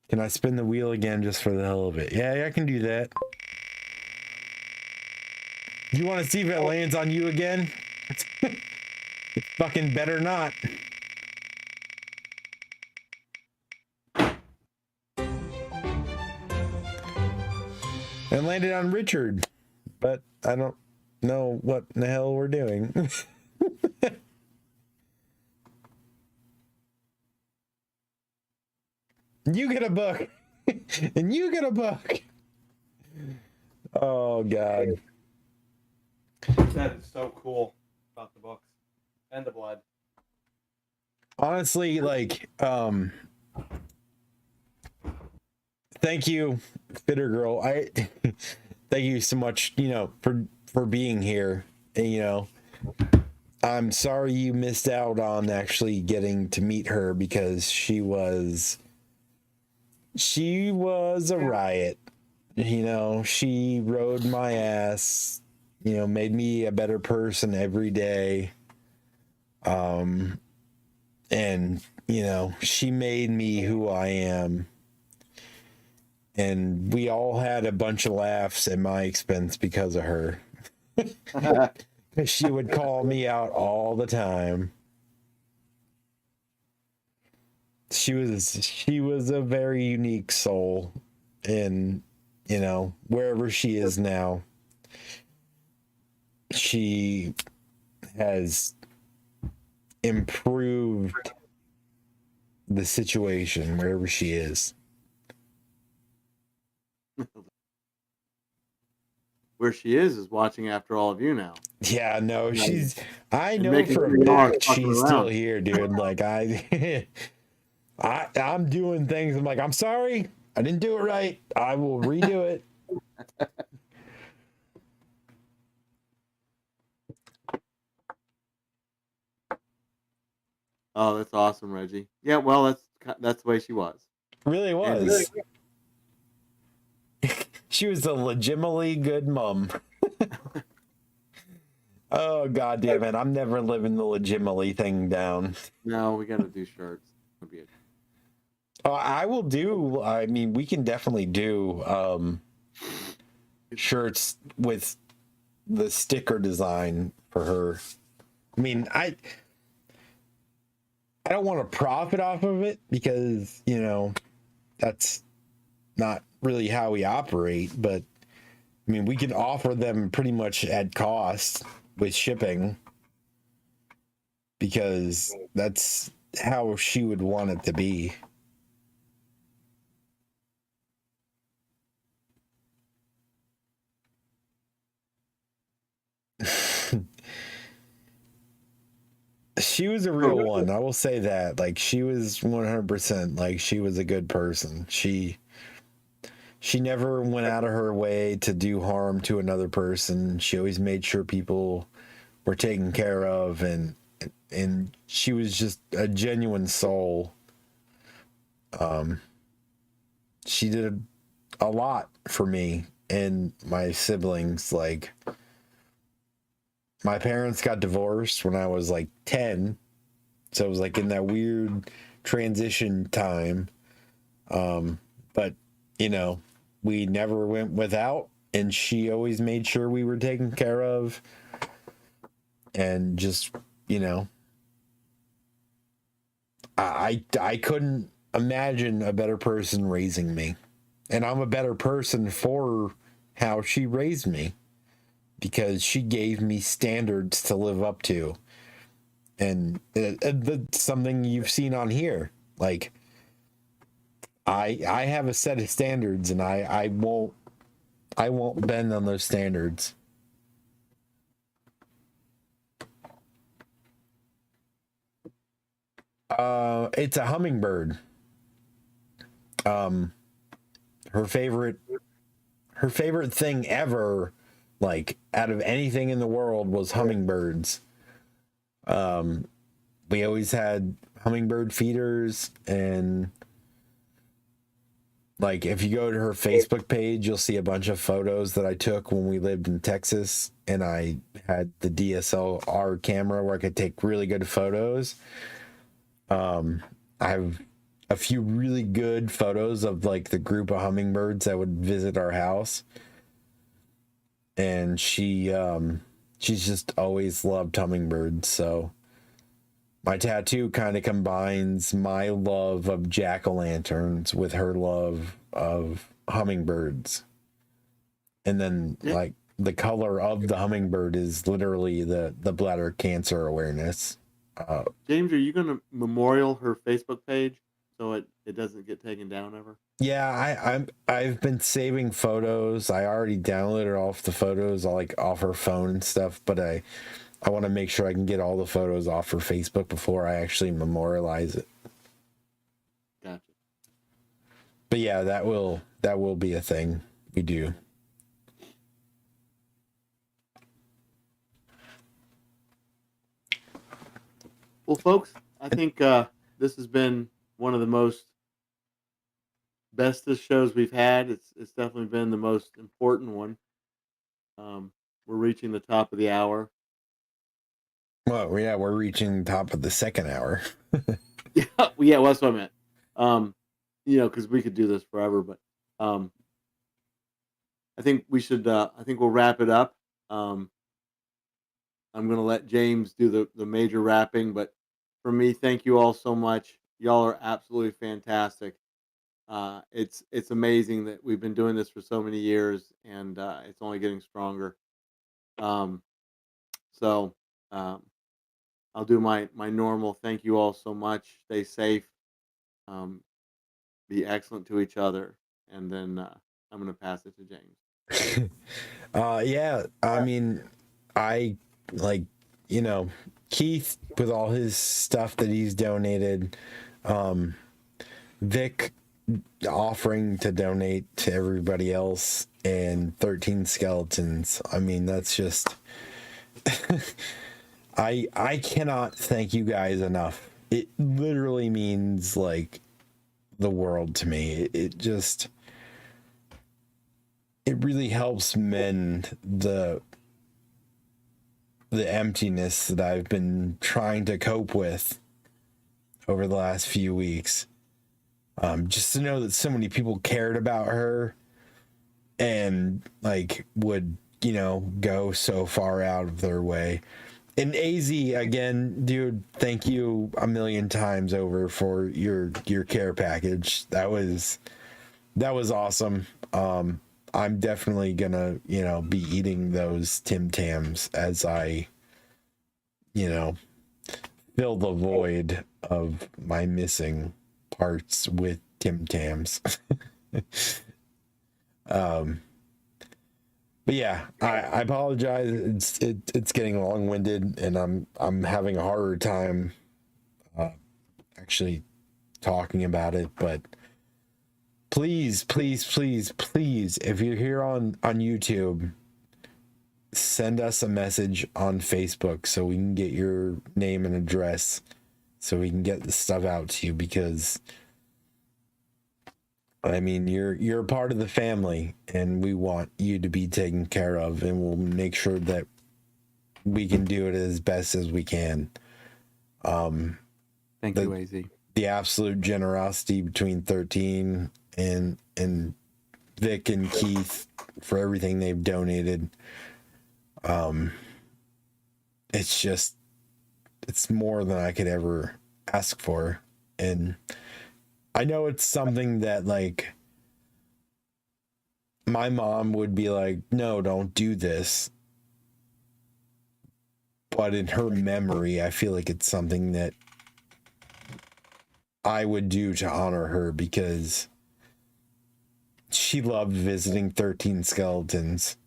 Can I spin the wheel again just for the hell of it? Yeah, I can do that. You want to see if it lands on you again? It fucking better not. It landed on Richard, but I don't know what the hell we're doing. You get a book, and you get a book. Oh, God. That is so cool about the books and the blood. Honestly, like, thank you, Fitter Girl. Thank you so much, for being here. And, I'm sorry you missed out on actually getting to meet her because she was a riot. She rode my ass, made me a better person every day. And, she made me who I am. And we all had a bunch of laughs at my expense because of her. She would call me out all the time. She was a very unique soul, and wherever she is now, she has improved the situation wherever she is. Where she is watching after all of you now. Yeah, no, I know for a fact she's still here, dude. Like I'm doing things. I'm like, I'm sorry, I didn't do it right. I will redo it. Oh, that's awesome, Reggie. Yeah, well, that's the way she was. Really was. She was a legitimately good mom. Oh, God damn it. I'm never living the legitimately thing down. No, we got to do shirts. I will do. I mean, we can definitely do shirts with the sticker design for her. I mean, I don't want to profit off of it because, that's not really how we operate. But, I mean, we can offer them pretty much at cost with shipping because that's how she would want it to be. She was a real one. I will say that. Like, she was 100%. Like, she was a good person. She never went out of her way to do harm to another person. She always made sure people were taken care of, and she was just a genuine soul. She did a lot for me and my siblings. Like, my parents got divorced when I was like 10, so it was like in that weird transition time. But you know, we never went without, and she always made sure we were taken care of. And just, you know, I couldn't imagine a better person raising me. And I'm a better person for how she raised me, because she gave me standards to live up to. And that's something you've seen on here. Like, I have a set of standards, and I won't bend on those standards. It's a hummingbird. Her favorite thing ever, like, out of anything in the world, was hummingbirds. We always had hummingbird feeders, and like, if you go to her Facebook page, you'll see a bunch of photos that I took when we lived in Texas, and I had the DSLR camera where I could take really good photos. I have a few really good photos of like the group of hummingbirds that would visit our house, and she's just always loved hummingbirds. So my tattoo kind of combines my love of jack-o'-lanterns with her love of hummingbirds. And then, like, the color of the hummingbird is literally the bladder cancer awareness. James, are you going to memorial her Facebook page so it doesn't get taken down ever? Yeah, I've been saving photos. I already downloaded off the photos, like, off her phone and stuff, but I want to make sure I can get all the photos off her Facebook before I actually memorialize it. Gotcha. But yeah, that will be a thing we do. Well, folks, I think this has been one of the most bestest shows we've had. It's definitely been the most important one. We're reaching the top of the hour. Well, yeah, we're reaching the top of the second hour. Yeah, well, that's what I meant. You know, because we could do this forever, but I think we should. I think we'll wrap it up. I'm going to let James do the major wrapping, but for me, thank you all so much. Y'all are absolutely fantastic. It's amazing that we've been doing this for so many years, and it's only getting stronger. So I'll do my normal thank you all so much. Stay safe. Be excellent to each other, and then I'm going to pass it to James. Yeah, I mean, I, like, you know, Keith, with all his stuff that he's donated, Vic offering to donate to everybody else, and 13 Skeletons. I mean, that's just I cannot thank you guys enough. It literally means, like, the world to me. It really helps mend the emptiness that I've been trying to cope with over the last few weeks. Just to know that so many people cared about her and, like, would, you know, go so far out of their way. And AZ, again, dude, thank you a million times over for your care package. That was awesome. I'm definitely gonna, you know, be eating those Tim Tams as I, you know, fill the void of my missing parts with Tim Tams. But yeah, I apologize. It's getting long winded, and I'm having a harder time actually talking about it. But please, if you're here on YouTube, send us a message on Facebook so we can get your name and address so we can get the stuff out to you, because I mean you're a part of the family and we want you to be taken care of, and we'll make sure that we can do it as best as we can. Thank you, AZ. The absolute generosity between 13 and Vic and Keith for everything they've donated. It's more than I could ever ask for. And I know it's something that, like, my mom would be like, no, don't do this. But in her memory, I feel like it's something that I would do to honor her, because she loved visiting 13 Skeletons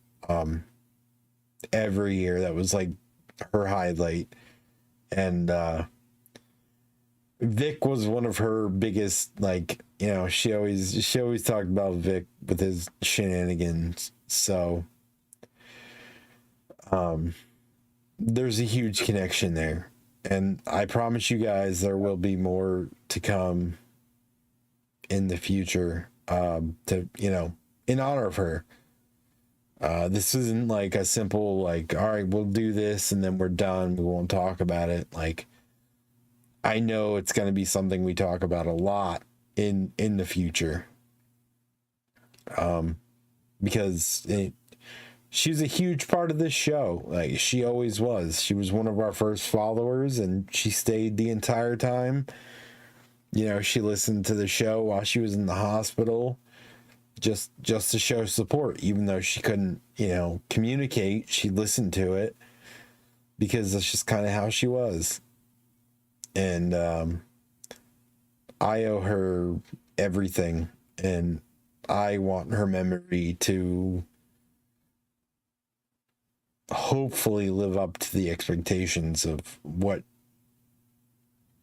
every year. That was like her highlight. And Vic was one of her biggest, like, you know, she always talked about Vic with his shenanigans. So there's a huge connection there, and I promise you guys there will be more to come in the future, to, you know, in honor of her. This isn't like a simple, like, all right, we'll do this and then we're done, we won't talk about it. Like, I know it's going to be something we talk about a lot in the future, because she's a huge part of this show. Like, she always was. She was one of our first followers, and she stayed the entire time. You know, she listened to the show while she was in the hospital, just to show support, even though she couldn't, you know, communicate. She listened to it because that's just kind of how she was. And I owe her everything, and I want her memory to hopefully live up to the expectations of what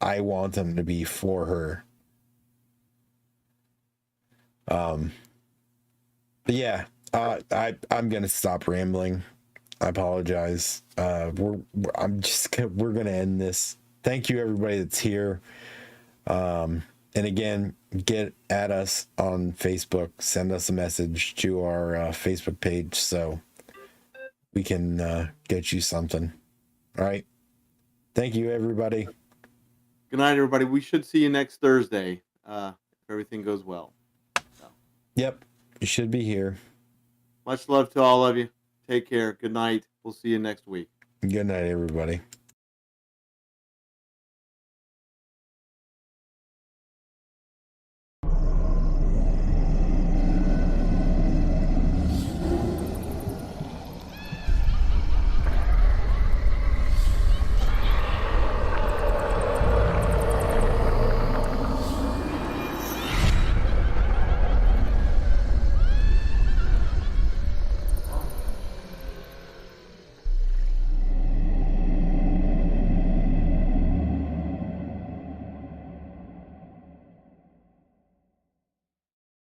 I want them to be for her. But yeah, I'm gonna stop rambling. I apologize. We're gonna end this. Thank you, everybody that's here. And again, get at us on Facebook. Send us a message to our Facebook page so we can get you something. All right. Thank you, everybody. Good night, everybody. We should see you next Thursday, if everything goes well. So. Yep. You should be here. Much love to all of you. Take care. Good night. We'll see you next week. Good night, everybody.